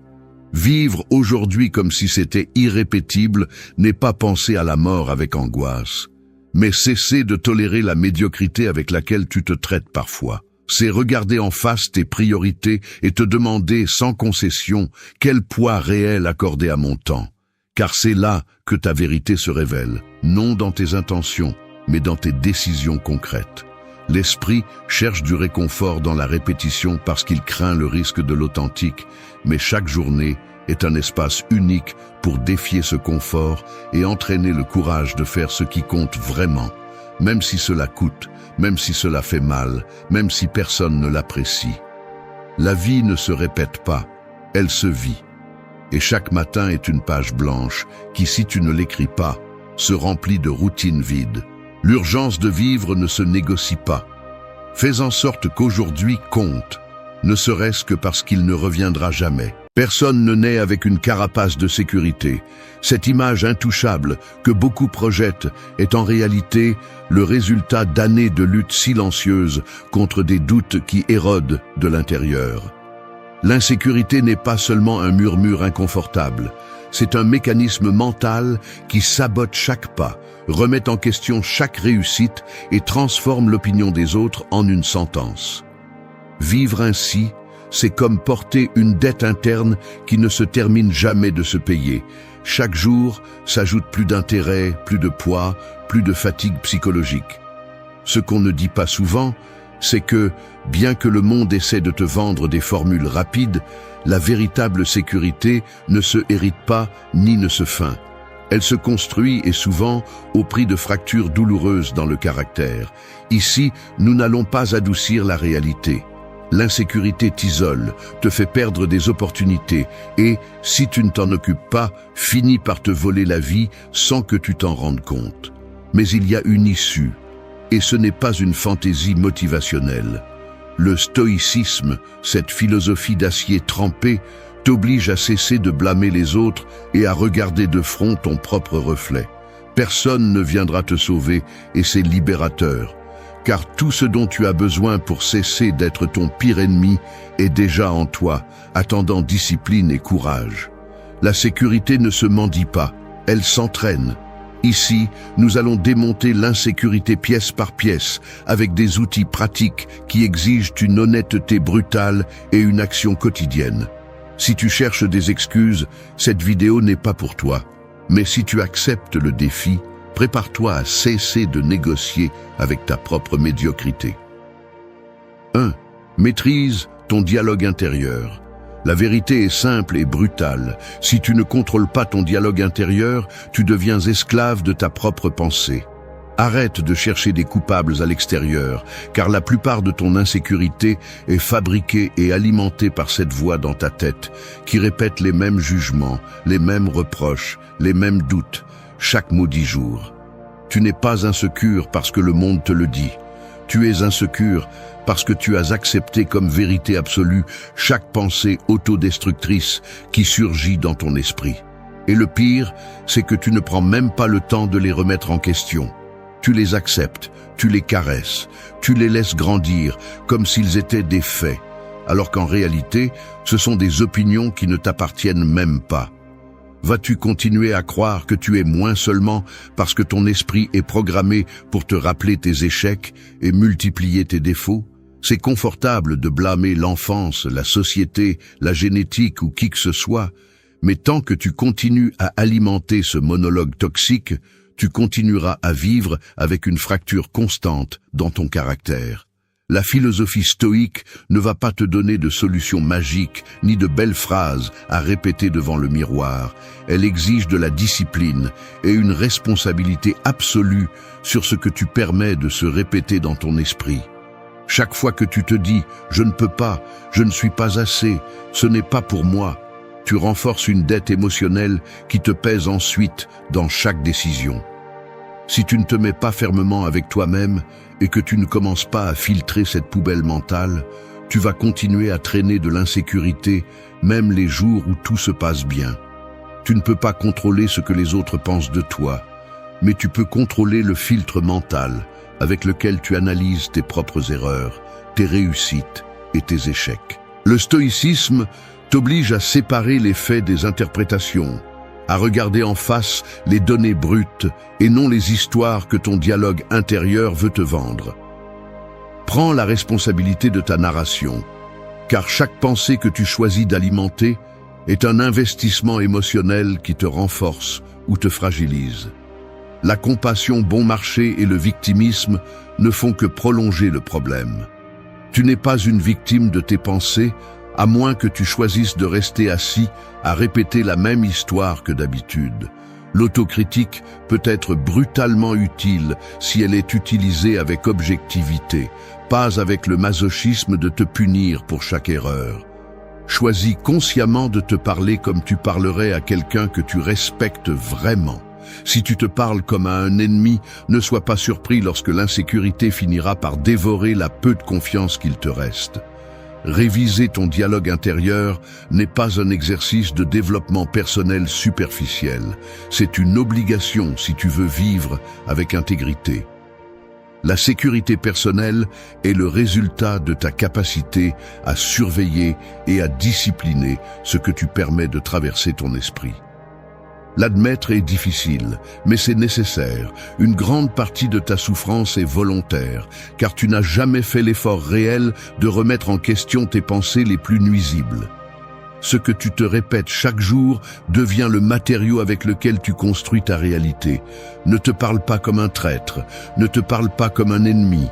Vivre aujourd'hui comme si c'était irrépétible n'est pas penser à la mort avec angoisse, mais cesser de tolérer la médiocrité avec laquelle tu te traites parfois. C'est regarder en face tes priorités et te demander sans concession quel poids réel accorder à mon temps. Car c'est là que ta vérité se révèle, non dans tes intentions, mais dans tes décisions concrètes. L'esprit cherche du réconfort dans la répétition parce qu'il craint le risque de l'authentique, mais chaque journée est un espace unique pour défier ce confort et entraîner le courage de faire ce qui compte vraiment, même si cela coûte, même si cela fait mal, même si personne ne l'apprécie. La vie ne se répète pas, elle se vit. Et chaque matin est une page blanche qui, si tu ne l'écris pas, se remplit de routines vides. L'urgence de vivre ne se négocie pas. Fais en sorte qu'aujourd'hui compte, ne serait-ce que parce qu'il ne reviendra jamais. Personne ne naît avec une carapace de sécurité. Cette image intouchable que beaucoup projettent est en réalité le résultat d'années de lutte silencieuse contre des doutes qui érodent de l'intérieur. L'insécurité n'est pas seulement un murmure inconfortable, c'est un mécanisme mental qui sabote chaque pas, remet en question chaque réussite et transforme l'opinion des autres en une sentence. Vivre ainsi, c'est comme porter une dette interne qui ne se termine jamais de se payer. Chaque jour s'ajoute plus d'intérêt, plus de poids, plus de fatigue psychologique. Ce qu'on ne dit pas souvent, c'est que, bien que le monde essaie de te vendre des formules rapides, la véritable sécurité ne se hérite pas ni ne se feint. Elle se construit et souvent au prix de fractures douloureuses dans le caractère. Ici, nous n'allons pas adoucir la réalité. L'insécurité t'isole, te fait perdre des opportunités et, si tu ne t'en occupes pas, finit par te voler la vie sans que tu t'en rendes compte. Mais il y a une issue, et ce n'est pas une fantaisie motivationnelle. Le stoïcisme, cette philosophie d'acier trempé, t'oblige à cesser de blâmer les autres et à regarder de front ton propre reflet. Personne ne viendra te sauver et c'est libérateur. Car tout ce dont tu as besoin pour cesser d'être ton pire ennemi est déjà en toi, attendant discipline et courage. La sécurité ne se mendie pas, elle s'entraîne. Ici, nous allons démonter l'insécurité pièce par pièce, avec des outils pratiques qui exigent une honnêteté brutale et une action quotidienne. Si tu cherches des excuses, cette vidéo n'est pas pour toi. Mais si tu acceptes le défi, prépare-toi à cesser de négocier avec ta propre médiocrité. 1. Maîtrise ton dialogue intérieur. La vérité est simple et brutale. Si tu ne contrôles pas ton dialogue intérieur, tu deviens esclave de ta propre pensée. Arrête de chercher des coupables à l'extérieur, car la plupart de ton insécurité est fabriquée et alimentée par cette voix dans ta tête, qui répète les mêmes jugements, les mêmes reproches, les mêmes doutes, chaque maudit jour. Tu n'es pas insécure parce que le monde te le dit. Tu es insécure parce que tu as accepté comme vérité absolue chaque pensée autodestructrice qui surgit dans ton esprit. Et le pire, c'est que tu ne prends même pas le temps de les remettre en question. Tu les acceptes, tu les caresses, tu les laisses grandir comme s'ils étaient des faits, alors qu'en réalité, ce sont des opinions qui ne t'appartiennent même pas. Vas-tu continuer à croire que tu es moins seulement parce que ton esprit est programmé pour te rappeler tes échecs et multiplier tes défauts? C'est confortable de blâmer l'enfance, la société, la génétique ou qui que ce soit, mais tant que tu continues à alimenter ce monologue toxique, tu continueras à vivre avec une fracture constante dans ton caractère. La philosophie stoïque ne va pas te donner de solutions magiques ni de belles phrases à répéter devant le miroir. Elle exige de la discipline et une responsabilité absolue sur ce que tu permets de se répéter dans ton esprit. Chaque fois que tu te dis « je ne peux pas, je ne suis pas assez, ce n'est pas pour moi », tu renforces une dette émotionnelle qui te pèse ensuite dans chaque décision. Si tu ne te mets pas fermement avec toi-même et que tu ne commences pas à filtrer cette poubelle mentale, tu vas continuer à traîner de l'insécurité, même les jours où tout se passe bien. Tu ne peux pas contrôler ce que les autres pensent de toi, mais tu peux contrôler le filtre mental, avec lequel tu analyses tes propres erreurs, tes réussites et tes échecs. Le stoïcisme t'oblige à séparer les faits des interprétations, à regarder en face les données brutes et non les histoires que ton dialogue intérieur veut te vendre. Prends la responsabilité de ta narration, car chaque pensée que tu choisis d'alimenter est un investissement émotionnel qui te renforce ou te fragilise. La compassion bon marché et le victimisme ne font que prolonger le problème. Tu n'es pas une victime de tes pensées, à moins que tu choisisses de rester assis à répéter la même histoire que d'habitude. L'autocritique peut être brutalement utile si elle est utilisée avec objectivité, pas avec le masochisme de te punir pour chaque erreur. Choisis consciemment de te parler comme tu parlerais à quelqu'un que tu respectes vraiment. Si tu te parles comme à un ennemi, ne sois pas surpris lorsque l'insécurité finira par dévorer la peu de confiance qu'il te reste. Réviser ton dialogue intérieur n'est pas un exercice de développement personnel superficiel. C'est une obligation si tu veux vivre avec intégrité. La sécurité personnelle est le résultat de ta capacité à surveiller et à discipliner ce que tu permets de traverser ton esprit. L'admettre est difficile, mais c'est nécessaire. Une grande partie de ta souffrance est volontaire, car tu n'as jamais fait l'effort réel de remettre en question tes pensées les plus nuisibles. Ce que tu te répètes chaque jour devient le matériau avec lequel tu construis ta réalité. Ne te parle pas comme un traître, ne te parle pas comme un ennemi.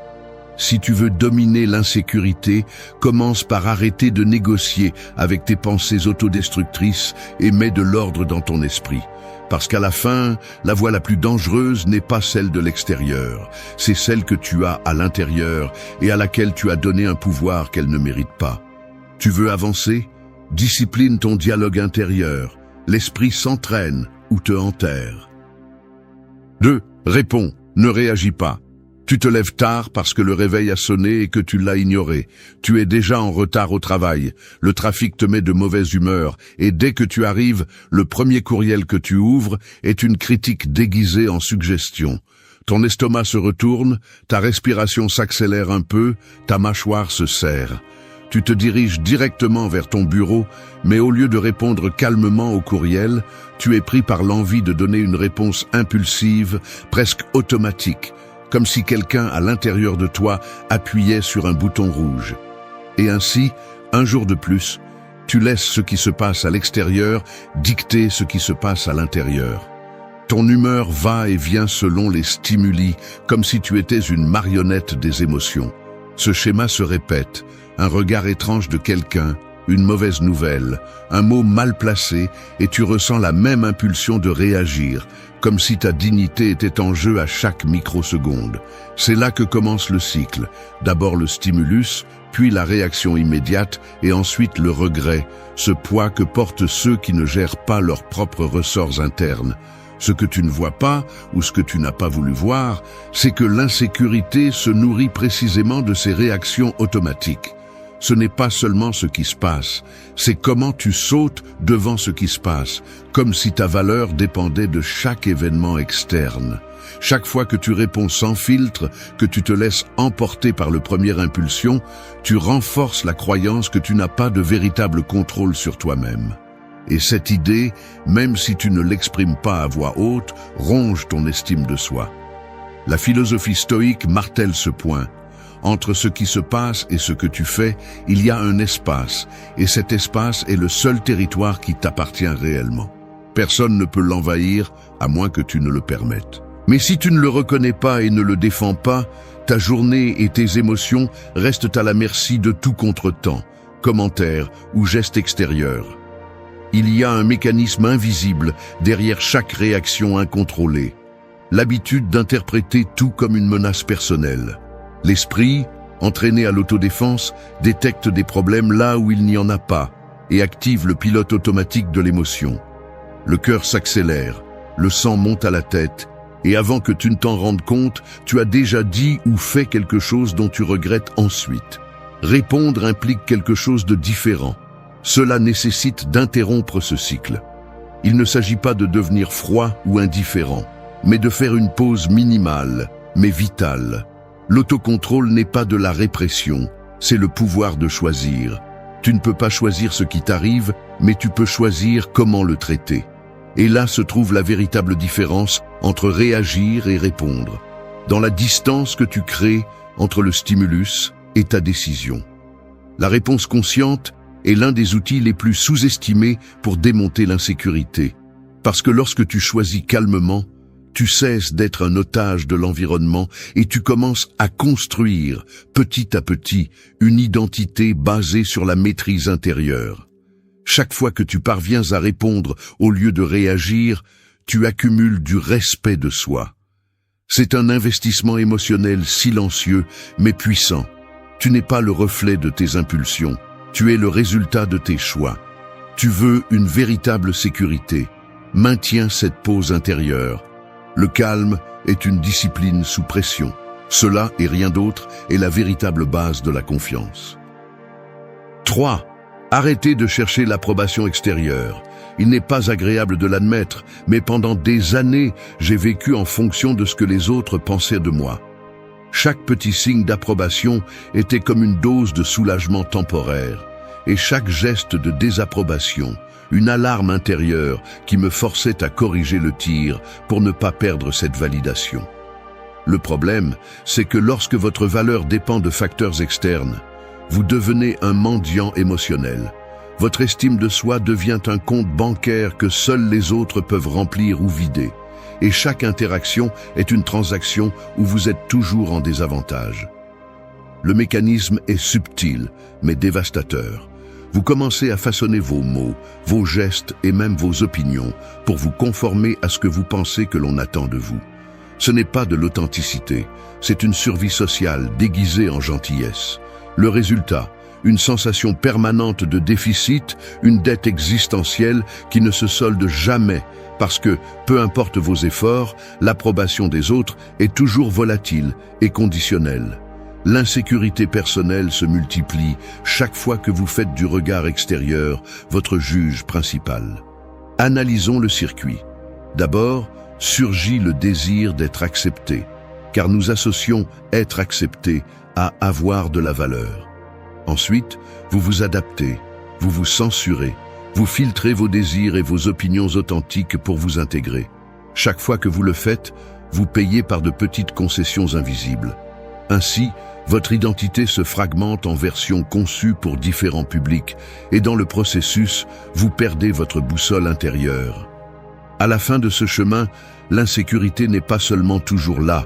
Si tu veux dominer l'insécurité, commence par arrêter de négocier avec tes pensées autodestructrices et mets de l'ordre dans ton esprit. Parce qu'à la fin, la voie la plus dangereuse n'est pas celle de l'extérieur, c'est celle que tu as à l'intérieur et à laquelle tu as donné un pouvoir qu'elle ne mérite pas. Tu veux avancer ? Discipline ton dialogue intérieur. L'esprit s'entraîne ou te enterre. 2. Réponds, ne réagis pas. Tu te lèves tard parce que le réveil a sonné et que tu l'as ignoré. Tu es déjà en retard au travail. Le trafic te met de mauvaise humeur et dès que tu arrives, le premier courriel que tu ouvres est une critique déguisée en suggestion. Ton estomac se retourne, ta respiration s'accélère un peu, ta mâchoire se serre. Tu te diriges directement vers ton bureau, mais au lieu de répondre calmement au courriel, tu es pris par l'envie de donner une réponse impulsive, presque automatique, comme si quelqu'un à l'intérieur de toi appuyait sur un bouton rouge. Et ainsi, un jour de plus, tu laisses ce qui se passe à l'extérieur dicter ce qui se passe à l'intérieur. Ton humeur va et vient selon les stimuli, comme si tu étais une marionnette des émotions. Ce schéma se répète, un regard étrange de quelqu'un, une mauvaise nouvelle, un mot mal placé, et tu ressens la même impulsion de réagir, comme si ta dignité était en jeu à chaque microseconde. C'est là que commence le cycle. D'abord le stimulus, puis la réaction immédiate, et ensuite le regret, ce poids que portent ceux qui ne gèrent pas leurs propres ressorts internes. Ce que tu ne vois pas, ou ce que tu n'as pas voulu voir, c'est que l'insécurité se nourrit précisément de ces réactions automatiques. Ce n'est pas seulement ce qui se passe, c'est comment tu sautes devant ce qui se passe, comme si ta valeur dépendait de chaque événement externe. Chaque fois que tu réponds sans filtre, que tu te laisses emporter par le premier impulsion, tu renforces la croyance que tu n'as pas de véritable contrôle sur toi-même. Et cette idée, même si tu ne l'exprimes pas à voix haute, ronge ton estime de soi. La philosophie stoïque martèle ce point. Entre ce qui se passe et ce que tu fais, il y a un espace, et cet espace est le seul territoire qui t'appartient réellement. Personne ne peut l'envahir, à moins que tu ne le permettes. Mais si tu ne le reconnais pas et ne le défends pas, ta journée et tes émotions restent à la merci de tout contretemps, commentaire ou geste extérieur. Il y a un mécanisme invisible derrière chaque réaction incontrôlée. L'habitude d'interpréter tout comme une menace personnelle. L'esprit, entraîné à l'autodéfense, détecte des problèmes là où il n'y en a pas et active le pilote automatique de l'émotion. Le cœur s'accélère, le sang monte à la tête et avant que tu ne t'en rendes compte, tu as déjà dit ou fait quelque chose dont tu regrettes ensuite. Répondre implique quelque chose de différent. Cela nécessite d'interrompre ce cycle. Il ne s'agit pas de devenir froid ou indifférent, mais de faire une pause minimale, mais vitale. L'autocontrôle n'est pas de la répression, c'est le pouvoir de choisir. Tu ne peux pas choisir ce qui t'arrive, mais tu peux choisir comment le traiter. Et là se trouve la véritable différence entre réagir et répondre, dans la distance que tu crées entre le stimulus et ta décision. La réponse consciente est l'un des outils les plus sous-estimés pour démonter l'insécurité, parce que lorsque tu choisis calmement, tu cesses d'être un otage de l'environnement et tu commences à construire, petit à petit, une identité basée sur la maîtrise intérieure. Chaque fois que tu parviens à répondre au lieu de réagir, tu accumules du respect de soi. C'est un investissement émotionnel silencieux mais puissant. Tu n'es pas le reflet de tes impulsions, tu es le résultat de tes choix. Tu veux une véritable sécurité. Maintiens cette pause intérieure. Le calme est une discipline sous pression. Cela et rien d'autre est la véritable base de la confiance. 3. Arrêtez de chercher l'approbation extérieure. Il n'est pas agréable de l'admettre, mais pendant des années, j'ai vécu en fonction de ce que les autres pensaient de moi. Chaque petit signe d'approbation était comme une dose de soulagement temporaire, et chaque geste de désapprobation, une alarme intérieure qui me forçait à corriger le tir pour ne pas perdre cette validation. Le problème, c'est que lorsque votre valeur dépend de facteurs externes, vous devenez un mendiant émotionnel. Votre estime de soi devient un compte bancaire que seuls les autres peuvent remplir ou vider. Et chaque interaction est une transaction où vous êtes toujours en désavantage. Le mécanisme est subtil, mais dévastateur. Vous commencez à façonner vos mots, vos gestes et même vos opinions pour vous conformer à ce que vous pensez que l'on attend de vous. Ce n'est pas de l'authenticité, c'est une survie sociale déguisée en gentillesse. Le résultat, une sensation permanente de déficit, une dette existentielle qui ne se solde jamais parce que, peu importe vos efforts, l'approbation des autres est toujours volatile et conditionnelle. L'insécurité personnelle se multiplie chaque fois que vous faites du regard extérieur votre juge principal. Analysons le circuit. D'abord, surgit le désir d'être accepté, car nous associons être accepté à avoir de la valeur. Ensuite, vous vous adaptez, vous vous censurez, vous filtrez vos désirs et vos opinions authentiques pour vous intégrer. Chaque fois que vous le faites, vous payez par de petites concessions invisibles. Ainsi, votre identité se fragmente en versions conçues pour différents publics et dans le processus, vous perdez votre boussole intérieure. À la fin de ce chemin, l'insécurité n'est pas seulement toujours là,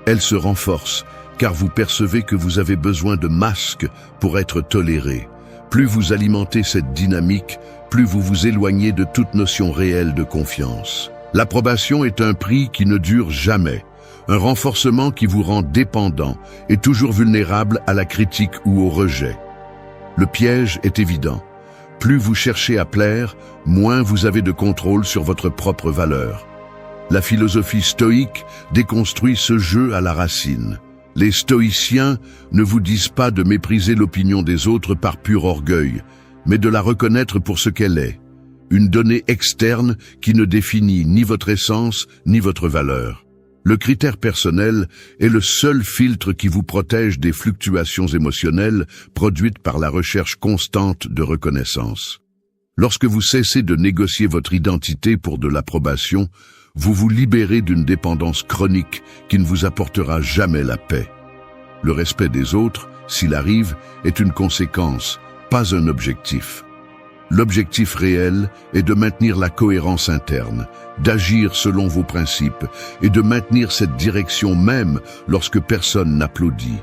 elle se renforce, car vous percevez que vous avez besoin de masques pour être toléré. Plus vous alimentez cette dynamique, plus vous vous éloignez de toute notion réelle de confiance. L'approbation est un prix qui ne dure jamais. Un renforcement qui vous rend dépendant et toujours vulnérable à la critique ou au rejet. Le piège est évident. Plus vous cherchez à plaire, moins vous avez de contrôle sur votre propre valeur. La philosophie stoïque déconstruit ce jeu à la racine. Les stoïciens ne vous disent pas de mépriser l'opinion des autres par pur orgueil, mais de la reconnaître pour ce qu'elle est. Une donnée externe qui ne définit ni votre essence ni votre valeur. Le critère personnel est le seul filtre qui vous protège des fluctuations émotionnelles produites par la recherche constante de reconnaissance. Lorsque vous cessez de négocier votre identité pour de l'approbation, vous vous libérez d'une dépendance chronique qui ne vous apportera jamais la paix. Le respect des autres, s'il arrive, est une conséquence, pas un objectif. L'objectif réel est de maintenir la cohérence interne, d'agir selon vos principes et de maintenir cette direction même lorsque personne n'applaudit.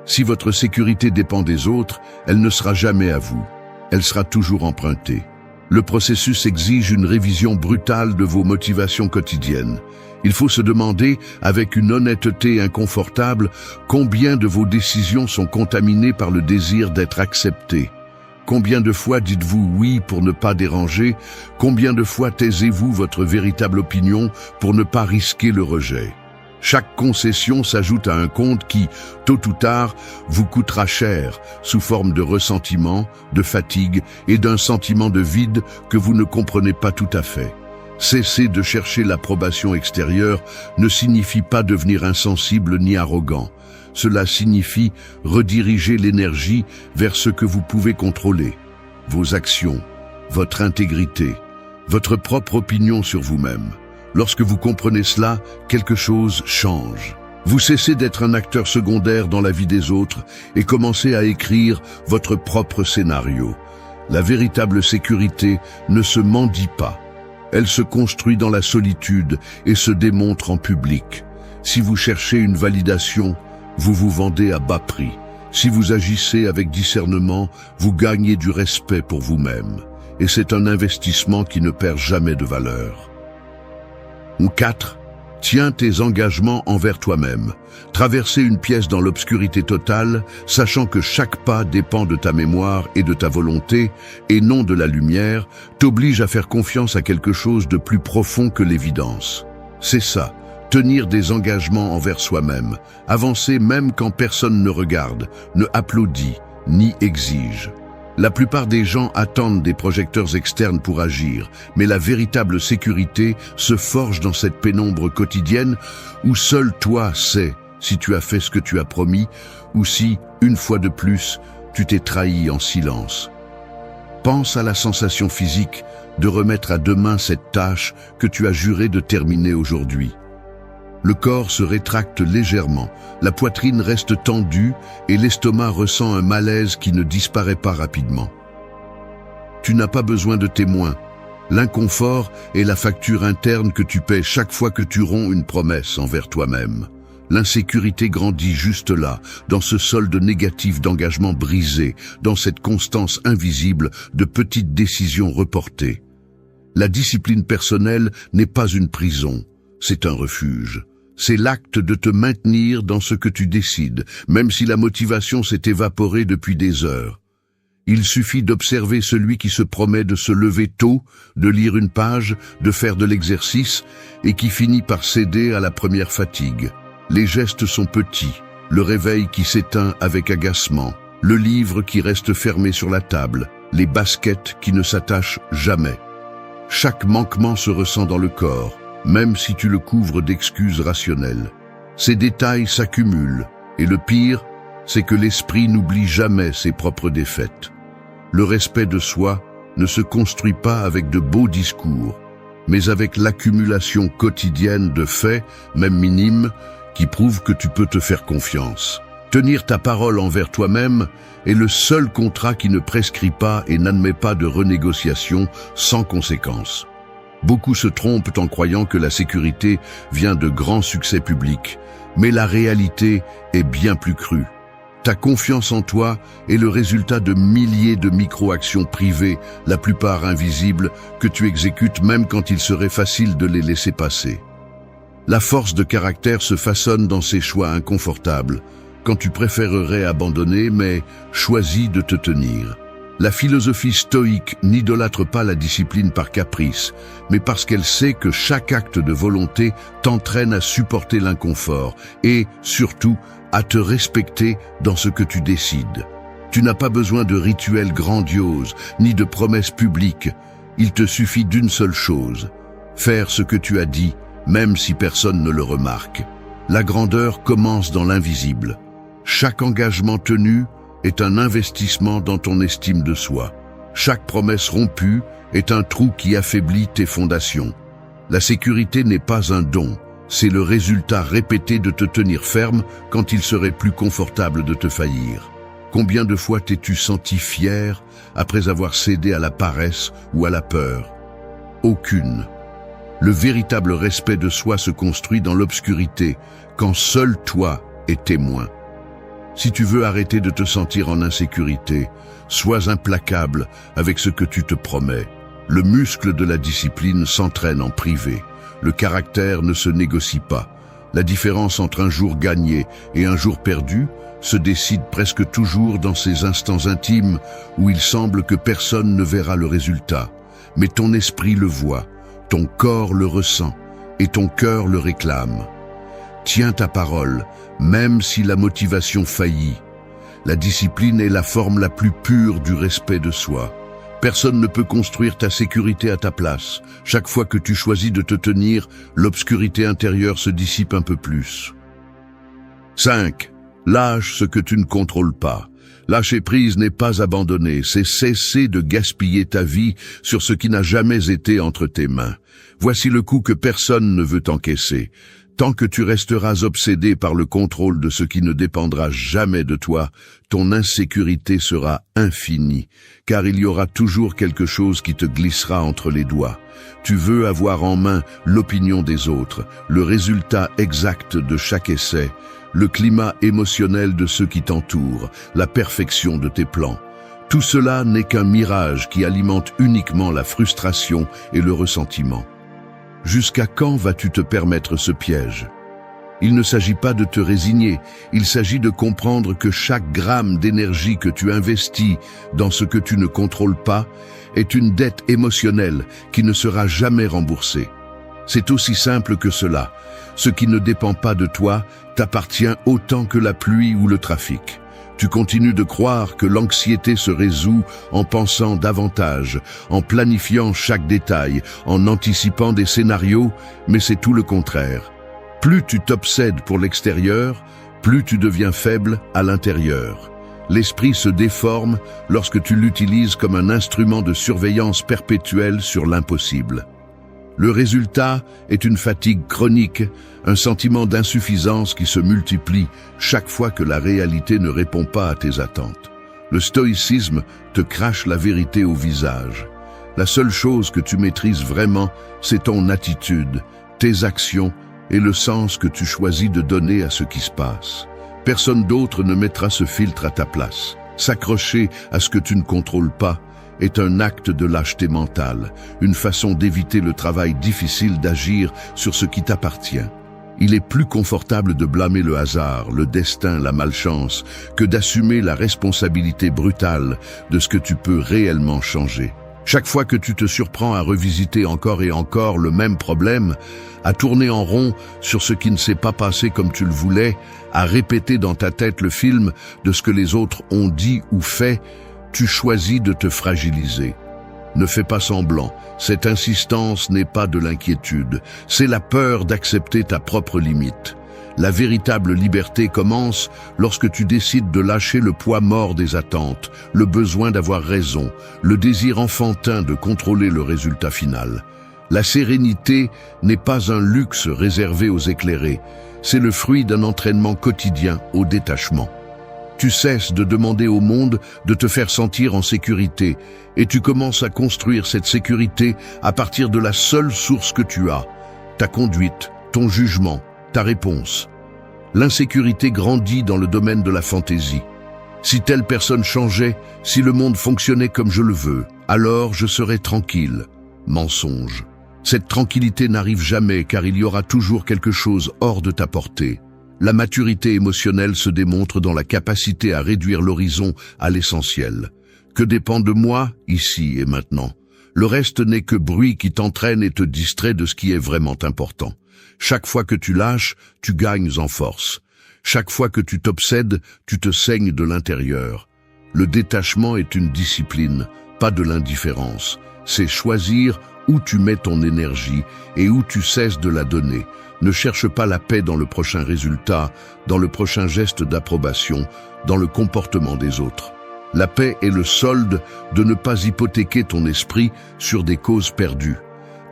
Si votre sécurité dépend des autres, elle ne sera jamais à vous. Elle sera toujours empruntée. Le processus exige une révision brutale de vos motivations quotidiennes. Il faut se demander, avec une honnêteté inconfortable, combien de vos décisions sont contaminées par le désir d'être acceptées. Combien de fois dites-vous oui pour ne pas déranger? Combien de fois taisez-vous votre véritable opinion pour ne pas risquer le rejet? Chaque concession s'ajoute à un compte qui, tôt ou tard, vous coûtera cher, sous forme de ressentiment, de fatigue et d'un sentiment de vide que vous ne comprenez pas tout à fait. Cesser de chercher l'approbation extérieure ne signifie pas devenir insensible ni arrogant. Cela signifie rediriger l'énergie vers ce que vous pouvez contrôler, vos actions, votre intégrité, votre propre opinion sur vous-même. Lorsque vous comprenez cela, quelque chose change. Vous cessez d'être un acteur secondaire dans la vie des autres et commencez à écrire votre propre scénario. La véritable sécurité ne se mendie pas. Elle se construit dans la solitude et se démontre en public. Si vous cherchez une validation, vous vous vendez à bas prix. Si vous agissez avec discernement, vous gagnez du respect pour vous-même. Et c'est un investissement qui ne perd jamais de valeur. 4. Tiens tes engagements envers toi-même. Traverser une pièce dans l'obscurité totale, sachant que chaque pas dépend de ta mémoire et de ta volonté, et non de la lumière, t'oblige à faire confiance à quelque chose de plus profond que l'évidence. C'est ça, tenir des engagements envers soi-même, avancer même quand personne ne regarde, ne applaudit, ni exige. La plupart des gens attendent des projecteurs externes pour agir, mais la véritable sécurité se forge dans cette pénombre quotidienne où seul toi sais si tu as fait ce que tu as promis ou si, une fois de plus, tu t'es trahi en silence. Pense à la sensation physique de remettre à demain cette tâche que tu as juré de terminer aujourd'hui. Le corps se rétracte légèrement, la poitrine reste tendue et l'estomac ressent un malaise qui ne disparaît pas rapidement. Tu n'as pas besoin de témoins. L'inconfort est la facture interne que tu paies chaque fois que tu romps une promesse envers toi-même. L'insécurité grandit juste là, dans ce solde négatif d'engagement brisé, dans cette constance invisible de petites décisions reportées. La discipline personnelle n'est pas une prison, c'est un refuge. C'est l'acte de te maintenir dans ce que tu décides, même si la motivation s'est évaporée depuis des heures. Il suffit d'observer celui qui se promet de se lever tôt, de lire une page, de faire de l'exercice, et qui finit par céder à la première fatigue. Les gestes sont petits, le réveil qui s'éteint avec agacement, le livre qui reste fermé sur la table, les baskets qui ne s'attachent jamais. Chaque manquement se ressent dans le corps, même si tu le couvres d'excuses rationnelles. Ces détails s'accumulent, et le pire, c'est que l'esprit n'oublie jamais ses propres défaites. Le respect de soi ne se construit pas avec de beaux discours, mais avec l'accumulation quotidienne de faits, même minimes, qui prouvent que tu peux te faire confiance. Tenir ta parole envers toi-même est le seul contrat qui ne prescrit pas et n'admet pas de renégociation sans conséquence. Beaucoup se trompent en croyant que la sécurité vient de grands succès publics, mais la réalité est bien plus crue. Ta confiance en toi est le résultat de milliers de micro-actions privées, la plupart invisibles, que tu exécutes même quand il serait facile de les laisser passer. La force de caractère se façonne dans ces choix inconfortables, quand tu préférerais abandonner mais choisis de te tenir. La philosophie stoïque n'idolâtre pas la discipline par caprice, mais parce qu'elle sait que chaque acte de volonté t'entraîne à supporter l'inconfort et, surtout, à te respecter dans ce que tu décides. Tu n'as pas besoin de rituels grandioses, ni de promesses publiques. Il te suffit d'une seule chose, faire ce que tu as dit, même si personne ne le remarque. La grandeur commence dans l'invisible. Chaque engagement tenu est un investissement dans ton estime de soi. Chaque promesse rompue est un trou qui affaiblit tes fondations. La sécurité n'est pas un don, c'est le résultat répété de te tenir ferme quand il serait plus confortable de te faillir. Combien de fois t'es-tu senti fier après avoir cédé à la paresse ou à la peur? Aucune. Le véritable respect de soi se construit dans l'obscurité, quand seul toi est témoin. Si tu veux arrêter de te sentir en insécurité, sois implacable avec ce que tu te promets. Le muscle de la discipline s'entraîne en privé. Le caractère ne se négocie pas. La différence entre un jour gagné et un jour perdu se décide presque toujours dans ces instants intimes où il semble que personne ne verra le résultat. Mais ton esprit le voit, ton corps le ressent et ton cœur le réclame. Tiens ta parole, même si la motivation faillit. La discipline est la forme la plus pure du respect de soi. Personne ne peut construire ta sécurité à ta place. Chaque fois que tu choisis de te tenir, l'obscurité intérieure se dissipe un peu plus. 5. Lâche ce que tu ne contrôles pas. Lâcher prise n'est pas abandonner, c'est cesser de gaspiller ta vie sur ce qui n'a jamais été entre tes mains. Voici le coup que personne ne veut encaisser. Tant que tu resteras obsédé par le contrôle de ce qui ne dépendra jamais de toi, ton insécurité sera infinie, car il y aura toujours quelque chose qui te glissera entre les doigts. Tu veux avoir en main l'opinion des autres, le résultat exact de chaque essai, le climat émotionnel de ceux qui t'entourent, la perfection de tes plans. Tout cela n'est qu'un mirage qui alimente uniquement la frustration et le ressentiment. Jusqu'à quand vas-tu te permettre ce piège? Il ne s'agit pas de te résigner, il s'agit de comprendre que chaque gramme d'énergie que tu investis dans ce que tu ne contrôles pas est une dette émotionnelle qui ne sera jamais remboursée. C'est aussi simple que cela. Ce qui ne dépend pas de toi t'appartient autant que la pluie ou le trafic. Tu continues de croire que l'anxiété se résout en pensant davantage, en planifiant chaque détail, en anticipant des scénarios, mais c'est tout le contraire. Plus tu t'obsèdes pour l'extérieur, plus tu deviens faible à l'intérieur. L'esprit se déforme lorsque tu l'utilises comme un instrument de surveillance perpétuelle sur l'impossible. Le résultat est une fatigue chronique, un sentiment d'insuffisance qui se multiplie chaque fois que la réalité ne répond pas à tes attentes. Le stoïcisme te crache la vérité au visage. La seule chose que tu maîtrises vraiment, c'est ton attitude, tes actions et le sens que tu choisis de donner à ce qui se passe. Personne d'autre ne mettra ce filtre à ta place. S'accrocher à ce que tu ne contrôles pas est un acte de lâcheté mentale, une façon d'éviter le travail difficile d'agir sur ce qui t'appartient. Il est plus confortable de blâmer le hasard, le destin, la malchance, que d'assumer la responsabilité brutale de ce que tu peux réellement changer. Chaque fois que tu te surprends à revisiter encore et encore le même problème, à tourner en rond sur ce qui ne s'est pas passé comme tu le voulais, à répéter dans ta tête le film de ce que les autres ont dit ou fait, tu choisis de te fragiliser. Ne fais pas semblant, cette insistance n'est pas de l'inquiétude, c'est la peur d'accepter ta propre limite. La véritable liberté commence lorsque tu décides de lâcher le poids mort des attentes, le besoin d'avoir raison, le désir enfantin de contrôler le résultat final. La sérénité n'est pas un luxe réservé aux éclairés, c'est le fruit d'un entraînement quotidien au détachement. Tu cesses de demander au monde de te faire sentir en sécurité et tu commences à construire cette sécurité à partir de la seule source que tu as, ta conduite, ton jugement, ta réponse. L'insécurité grandit dans le domaine de la fantaisie. Si telle personne changeait, si le monde fonctionnait comme je le veux, alors je serais tranquille. Mensonge. Cette tranquillité n'arrive jamais car il y aura toujours quelque chose hors de ta portée. La maturité émotionnelle se démontre dans la capacité à réduire l'horizon à l'essentiel. Que dépend de moi, ici et maintenant? Le reste n'est que bruit qui t'entraîne et te distrait de ce qui est vraiment important. Chaque fois que tu lâches, tu gagnes en force. Chaque fois que tu t'obsèdes, tu te saignes de l'intérieur. Le détachement est une discipline, pas de l'indifférence. C'est choisir où tu mets ton énergie et où tu cesses de la donner. Ne cherche pas la paix dans le prochain résultat, dans le prochain geste d'approbation, dans le comportement des autres. La paix est le solde de ne pas hypothéquer ton esprit sur des causes perdues.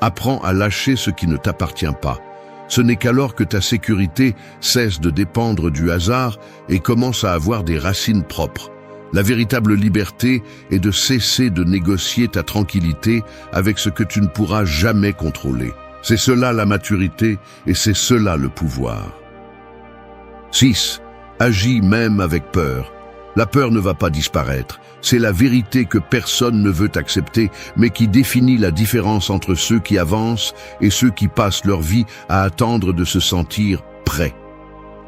Apprends à lâcher ce qui ne t'appartient pas. Ce n'est qu'alors que ta sécurité cesse de dépendre du hasard et commence à avoir des racines propres. La véritable liberté est de cesser de négocier ta tranquillité avec ce que tu ne pourras jamais contrôler. C'est cela la maturité et c'est cela le pouvoir. 6. Agis même avec peur. La peur ne va pas disparaître. C'est la vérité que personne ne veut accepter, mais qui définit la différence entre ceux qui avancent et ceux qui passent leur vie à attendre de se sentir prêts.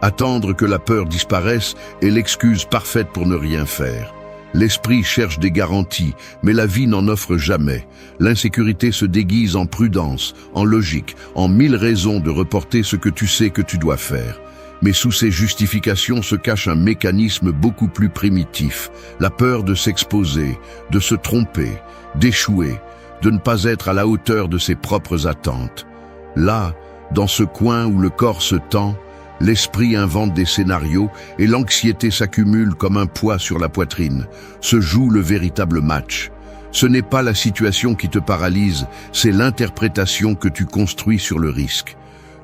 Attendre que la peur disparaisse est l'excuse parfaite pour ne rien faire. L'esprit cherche des garanties, mais la vie n'en offre jamais. L'insécurité se déguise en prudence, en logique, en 1000 raisons de reporter ce que tu sais que tu dois faire. Mais sous ces justifications se cache un mécanisme beaucoup plus primitif, la peur de s'exposer, de se tromper, d'échouer, de ne pas être à la hauteur de ses propres attentes. Là, dans ce coin où le corps se tend, L'esprit invente des scénarios et l'anxiété s'accumule comme un poids sur la poitrine. Se joue le véritable match. Ce n'est pas la situation qui te paralyse, c'est l'interprétation que tu construis sur le risque.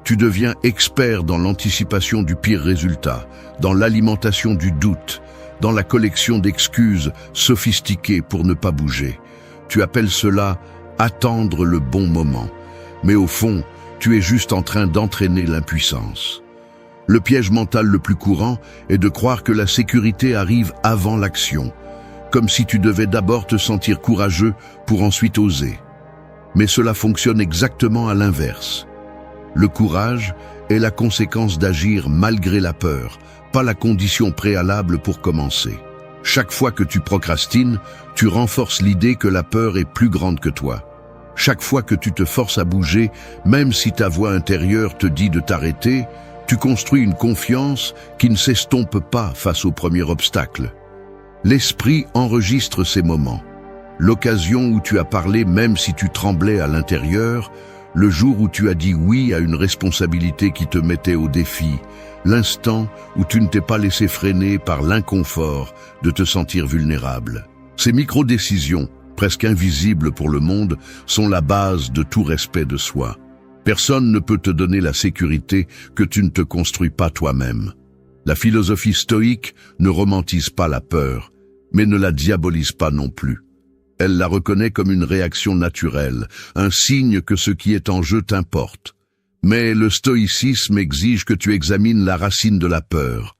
Tu deviens expert dans l'anticipation du pire résultat, dans l'alimentation du doute, dans la collection d'excuses sophistiquées pour ne pas bouger. Tu appelles cela « attendre le bon moment ». Mais au fond, tu es juste en train d'entraîner l'impuissance. Le piège mental le plus courant est de croire que la sécurité arrive avant l'action, comme si tu devais d'abord te sentir courageux pour ensuite oser. Mais cela fonctionne exactement à l'inverse. Le courage est la conséquence d'agir malgré la peur, pas la condition préalable pour commencer. Chaque fois que tu procrastines, tu renforces l'idée que la peur est plus grande que toi. Chaque fois que tu te forces à bouger, même si ta voix intérieure te dit de t'arrêter, tu construis une confiance qui ne s'estompe pas face au premier obstacle. L'esprit enregistre ces moments. L'occasion où tu as parlé même si tu tremblais à l'intérieur, le jour où tu as dit oui à une responsabilité qui te mettait au défi, l'instant où tu ne t'es pas laissé freiner par l'inconfort de te sentir vulnérable. Ces micro-décisions, presque invisibles pour le monde, sont la base de tout respect de soi. Personne ne peut te donner la sécurité que tu ne te construis pas toi-même. La philosophie stoïque ne romantise pas la peur, mais ne la diabolise pas non plus. Elle la reconnaît comme une réaction naturelle, un signe que ce qui est en jeu t'importe. Mais le stoïcisme exige que tu examines la racine de la peur.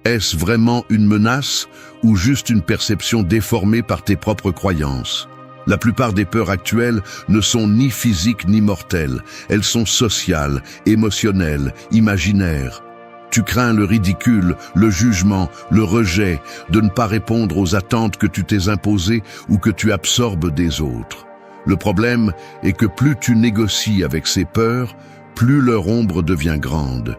Est-ce vraiment une menace ou juste une perception déformée par tes propres croyances ? La plupart des peurs actuelles ne sont ni physiques ni mortelles. Elles sont sociales, émotionnelles, imaginaires. Tu crains le ridicule, le jugement, le rejet, de ne pas répondre aux attentes que tu t'es imposées ou que tu absorbes des autres. Le problème est que plus tu négocies avec ces peurs, plus leur ombre devient grande.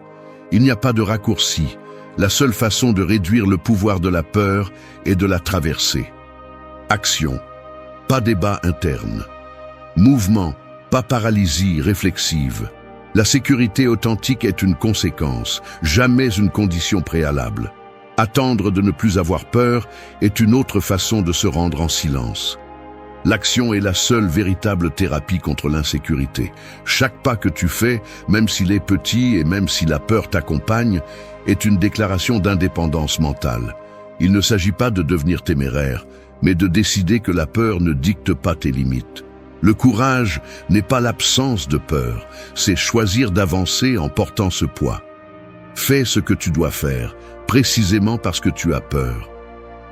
Il n'y a pas de raccourci. La seule façon de réduire le pouvoir de la peur est de la traverser. Action, pas débat interne. Mouvement, pas paralysie réflexive. La sécurité authentique est une conséquence, jamais une condition préalable. Attendre de ne plus avoir peur est une autre façon de se rendre en silence. L'action est la seule véritable thérapie contre l'insécurité. Chaque pas que tu fais, même s'il est petit et même si la peur t'accompagne, est une déclaration d'indépendance mentale. Il ne s'agit pas de devenir téméraire, mais de décider que la peur ne dicte pas tes limites. Le courage n'est pas l'absence de peur, c'est choisir d'avancer en portant ce poids. Fais ce que tu dois faire, précisément parce que tu as peur.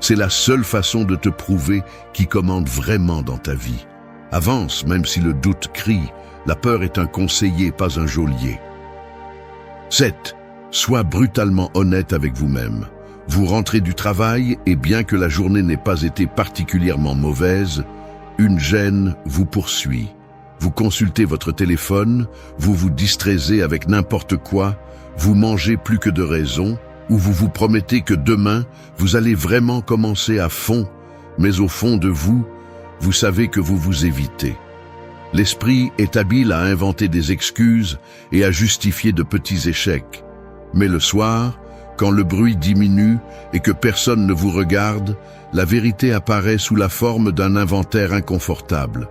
C'est la seule façon de te prouver qui commande vraiment dans ta vie. Avance, même si le doute crie. La peur est un conseiller, pas un geôlier. 7. Sois brutalement honnête avec vous-même. Vous rentrez du travail et bien que la journée n'ait pas été particulièrement mauvaise, une gêne vous poursuit. Vous consultez votre téléphone, vous vous distraisez avec n'importe quoi, vous mangez plus que de raison, ou vous vous promettez que demain, vous allez vraiment commencer à fond, mais au fond de vous, vous savez que vous vous évitez. L'esprit est habile à inventer des excuses et à justifier de petits échecs. Mais le soir, quand le bruit diminue et que personne ne vous regarde, la vérité apparaît sous la forme d'un inventaire inconfortable.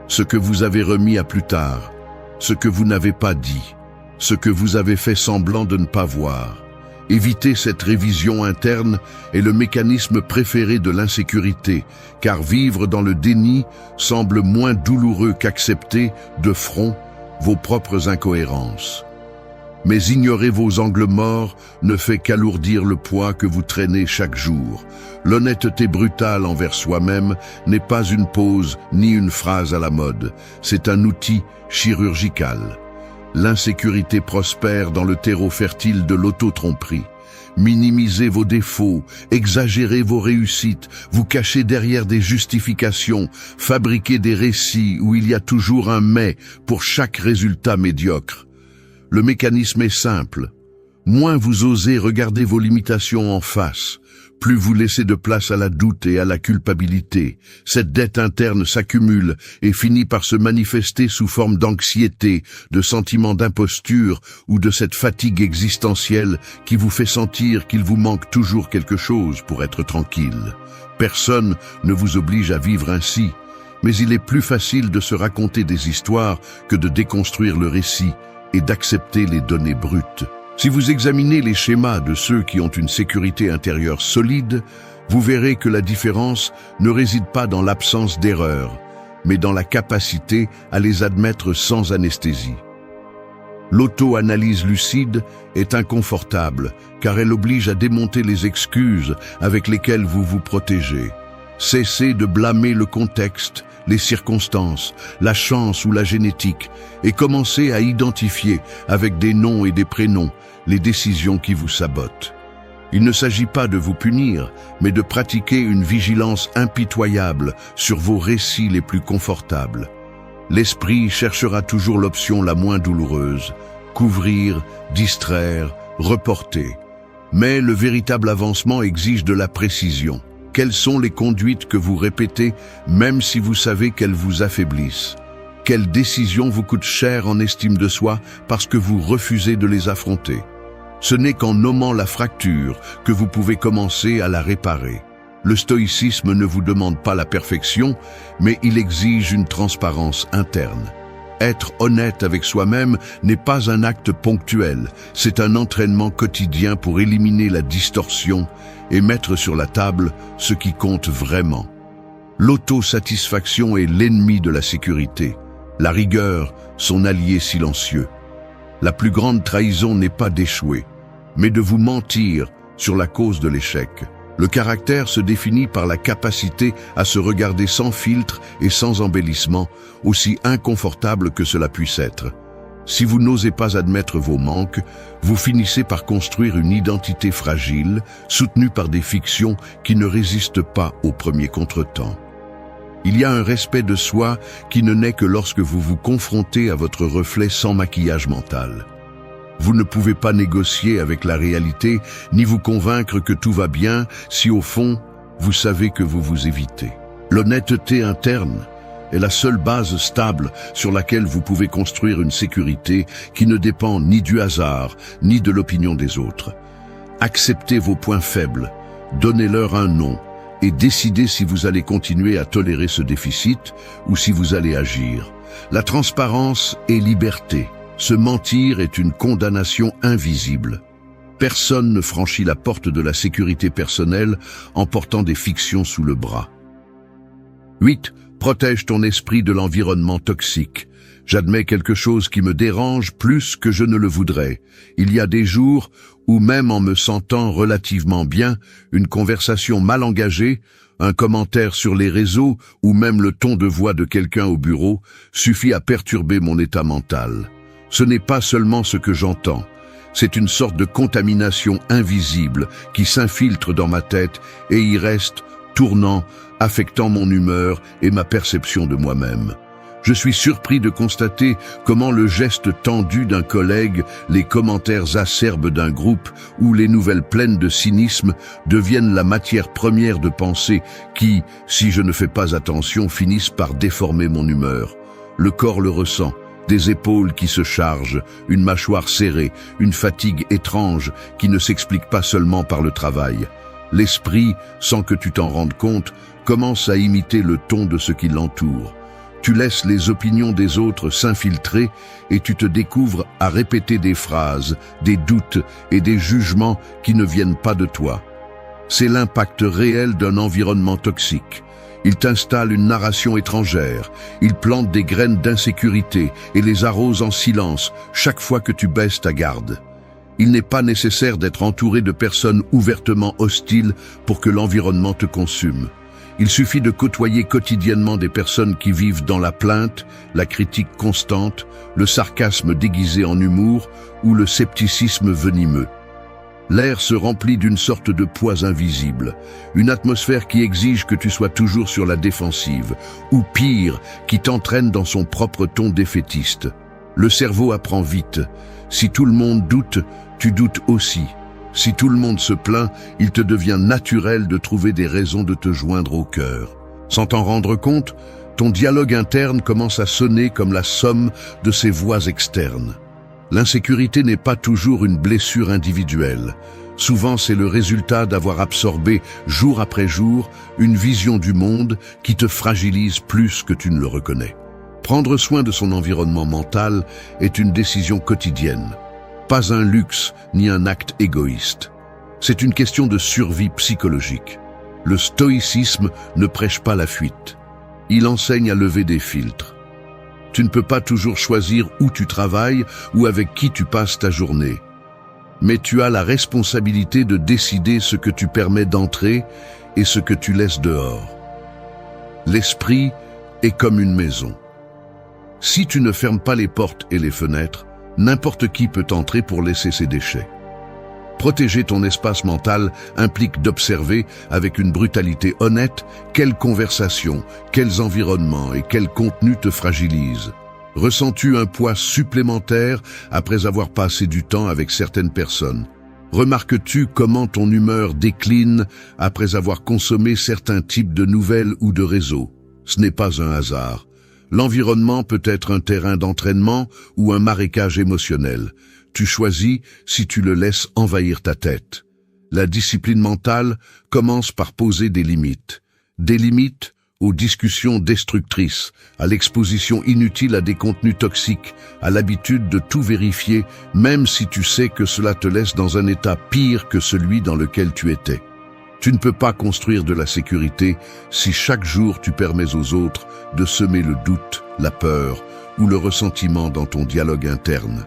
Ce que vous avez remis à plus tard, ce que vous n'avez pas dit, ce que vous avez fait semblant de ne pas voir. Éviter cette révision interne est le mécanisme préféré de l'insécurité, car vivre dans le déni semble moins douloureux qu'accepter, de front, vos propres incohérences. Mais ignorer vos angles morts ne fait qu'alourdir le poids que vous traînez chaque jour. L'honnêteté brutale envers soi-même n'est pas une pose ni une phrase à la mode, c'est un outil chirurgical. L'insécurité prospère dans le terreau fertile de l'auto-tromperie. Minimisez vos défauts, exagérez vos réussites, vous cachez derrière des justifications, fabriquez des récits où il y a toujours un « mais » pour chaque résultat médiocre. Le mécanisme est simple. Moins vous osez regarder vos limitations en face, Plus vous laissez de place à la doute et à la culpabilité, cette dette interne s'accumule et finit par se manifester sous forme d'anxiété, de sentiment d'imposture ou de cette fatigue existentielle qui vous fait sentir qu'il vous manque toujours quelque chose pour être tranquille. Personne ne vous oblige à vivre ainsi, mais il est plus facile de se raconter des histoires que de déconstruire le récit et d'accepter les données brutes. Si vous examinez les schémas de ceux qui ont une sécurité intérieure solide, vous verrez que la différence ne réside pas dans l'absence d'erreurs, mais dans la capacité à les admettre sans anesthésie. L'auto-analyse lucide est inconfortable, car elle oblige à démonter les excuses avec lesquelles vous vous protégez. Cessez de blâmer le contexte, les circonstances, la chance ou la génétique, et commencez à identifier, avec des noms et des prénoms, les décisions qui vous sabotent. Il ne s'agit pas de vous punir, mais de pratiquer une vigilance impitoyable sur vos récits les plus confortables. L'esprit cherchera toujours l'option la moins douloureuse, couvrir, distraire, reporter. Mais le véritable avancement exige de la précision. Quelles sont les conduites que vous répétez, même si vous savez qu'elles vous affaiblissent? Quelles décisions vous coûtent cher en estime de soi parce que vous refusez de les affronter? Ce n'est qu'en nommant la fracture que vous pouvez commencer à la réparer. Le stoïcisme ne vous demande pas la perfection, mais il exige une transparence interne. Être honnête avec soi-même n'est pas un acte ponctuel, c'est un entraînement quotidien pour éliminer la distorsion et mettre sur la table ce qui compte vraiment. L'autosatisfaction est l'ennemi de la sécurité, la rigueur son allié silencieux. La plus grande trahison n'est pas d'échouer, mais de vous mentir sur la cause de l'échec. Le caractère se définit par la capacité à se regarder sans filtre et sans embellissement, aussi inconfortable que cela puisse être. Si vous n'osez pas admettre vos manques, vous finissez par construire une identité fragile, soutenue par des fictions qui ne résistent pas au premier contretemps. Il y a un respect de soi qui ne naît que lorsque vous vous confrontez à votre reflet sans maquillage mental. Vous ne pouvez pas négocier avec la réalité, ni vous convaincre que tout va bien si au fond, vous savez que vous vous évitez. L'honnêteté interne est la seule base stable sur laquelle vous pouvez construire une sécurité qui ne dépend ni du hasard, ni de l'opinion des autres. Acceptez vos points faibles, donnez-leur un nom, et décidez si vous allez continuer à tolérer ce déficit ou si vous allez agir. La transparence est liberté. Se mentir est une condamnation invisible. Personne ne franchit la porte de la sécurité personnelle en portant des fictions sous le bras. 8. Protège ton esprit de l'environnement toxique. J'admets quelque chose qui me dérange plus que je ne le voudrais. Il y a des jours où même en me sentant relativement bien, une conversation mal engagée, un commentaire sur les réseaux ou même le ton de voix de quelqu'un au bureau suffit à perturber mon état mental. Ce n'est pas seulement ce que j'entends, c'est une sorte de contamination invisible qui s'infiltre dans ma tête et y reste, tournant, affectant mon humeur et ma perception de moi-même. Je suis surpris de constater comment le geste tendu d'un collègue, les commentaires acerbes d'un groupe ou les nouvelles pleines de cynisme deviennent la matière première de pensée qui, si je ne fais pas attention, finissent par déformer mon humeur. Le corps le ressent. Des épaules qui se chargent, une mâchoire serrée, une fatigue étrange qui ne s'explique pas seulement par le travail. L'esprit, sans que tu t'en rendes compte, commence à imiter le ton de ce qui l'entoure. Tu laisses les opinions des autres s'infiltrer et tu te découvres à répéter des phrases, des doutes et des jugements qui ne viennent pas de toi. C'est l'impact réel d'un environnement toxique. Il t'installe une narration étrangère, il plante des graines d'insécurité et les arrose en silence chaque fois que tu baisses ta garde. Il n'est pas nécessaire d'être entouré de personnes ouvertement hostiles pour que l'environnement te consume. Il suffit de côtoyer quotidiennement des personnes qui vivent dans la plainte, la critique constante, le sarcasme déguisé en humour ou le scepticisme venimeux. L'air se remplit d'une sorte de poids invisible, une atmosphère qui exige que tu sois toujours sur la défensive, ou pire, qui t'entraîne dans son propre ton défaitiste. Le cerveau apprend vite. Si tout le monde doute, tu doutes aussi. Si tout le monde se plaint, il te devient naturel de trouver des raisons de te joindre au cœur. Sans t'en rendre compte, ton dialogue interne commence à sonner comme la somme de ces voix externes. L'insécurité n'est pas toujours une blessure individuelle. Souvent, c'est le résultat d'avoir absorbé, jour après jour, une vision du monde qui te fragilise plus que tu ne le reconnais. Prendre soin de son environnement mental est une décision quotidienne. Pas un luxe ni un acte égoïste. C'est une question de survie psychologique. Le stoïcisme ne prêche pas la fuite. Il enseigne à lever des filtres. Tu ne peux pas toujours choisir où tu travailles ou avec qui tu passes ta journée. Mais tu as la responsabilité de décider ce que tu permets d'entrer et ce que tu laisses dehors. L'esprit est comme une maison. Si tu ne fermes pas les portes et les fenêtres, n'importe qui peut entrer pour laisser ses déchets. Protéger ton espace mental implique d'observer avec une brutalité honnête quelles conversations, quels environnements et quels contenus te fragilisent. Ressens-tu un poids supplémentaire après avoir passé du temps avec certaines personnes? Remarques-tu comment ton humeur décline après avoir consommé certains types de nouvelles ou de réseaux? Ce n'est pas un hasard. L'environnement peut être un terrain d'entraînement ou un marécage émotionnel. Tu choisis si tu le laisses envahir ta tête. La discipline mentale commence par poser des limites. Des limites aux discussions destructrices, à l'exposition inutile à des contenus toxiques, à l'habitude de tout vérifier, même si tu sais que cela te laisse dans un état pire que celui dans lequel tu étais. Tu ne peux pas construire de la sécurité si chaque jour tu permets aux autres de semer le doute, la peur ou le ressentiment dans ton dialogue interne.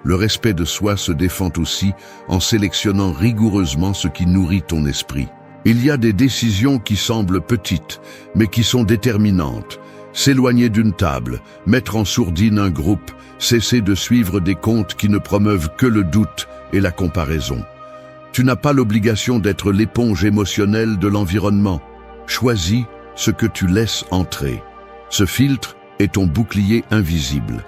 Le respect de soi se défend aussi en sélectionnant rigoureusement ce qui nourrit ton esprit. Il y a des décisions qui semblent petites, mais qui sont déterminantes. S'éloigner d'une table, mettre en sourdine un groupe, cesser de suivre des comptes qui ne promeuvent que le doute et la comparaison. Tu n'as pas l'obligation d'être l'éponge émotionnelle de l'environnement. Choisis ce que tu laisses entrer. Ce filtre est ton bouclier invisible.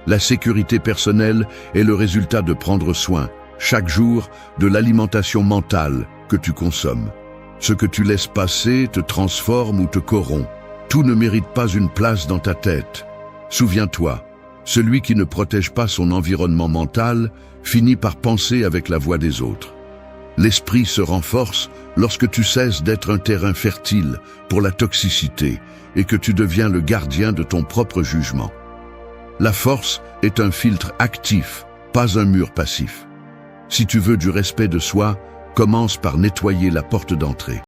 La sécurité personnelle est le résultat de prendre soin, chaque jour, de l'alimentation mentale que tu consommes. Ce que tu laisses passer te transforme ou te corrompt. Tout ne mérite pas une place dans ta tête. Souviens-toi, celui qui ne protège pas son environnement mental finit par penser avec la voix des autres. L'esprit se renforce lorsque tu cesses d'être un terrain fertile pour la toxicité et que tu deviens le gardien de ton propre jugement. La force est un filtre actif, pas un mur passif. Si tu veux du respect de soi, commence par nettoyer la porte d'entrée.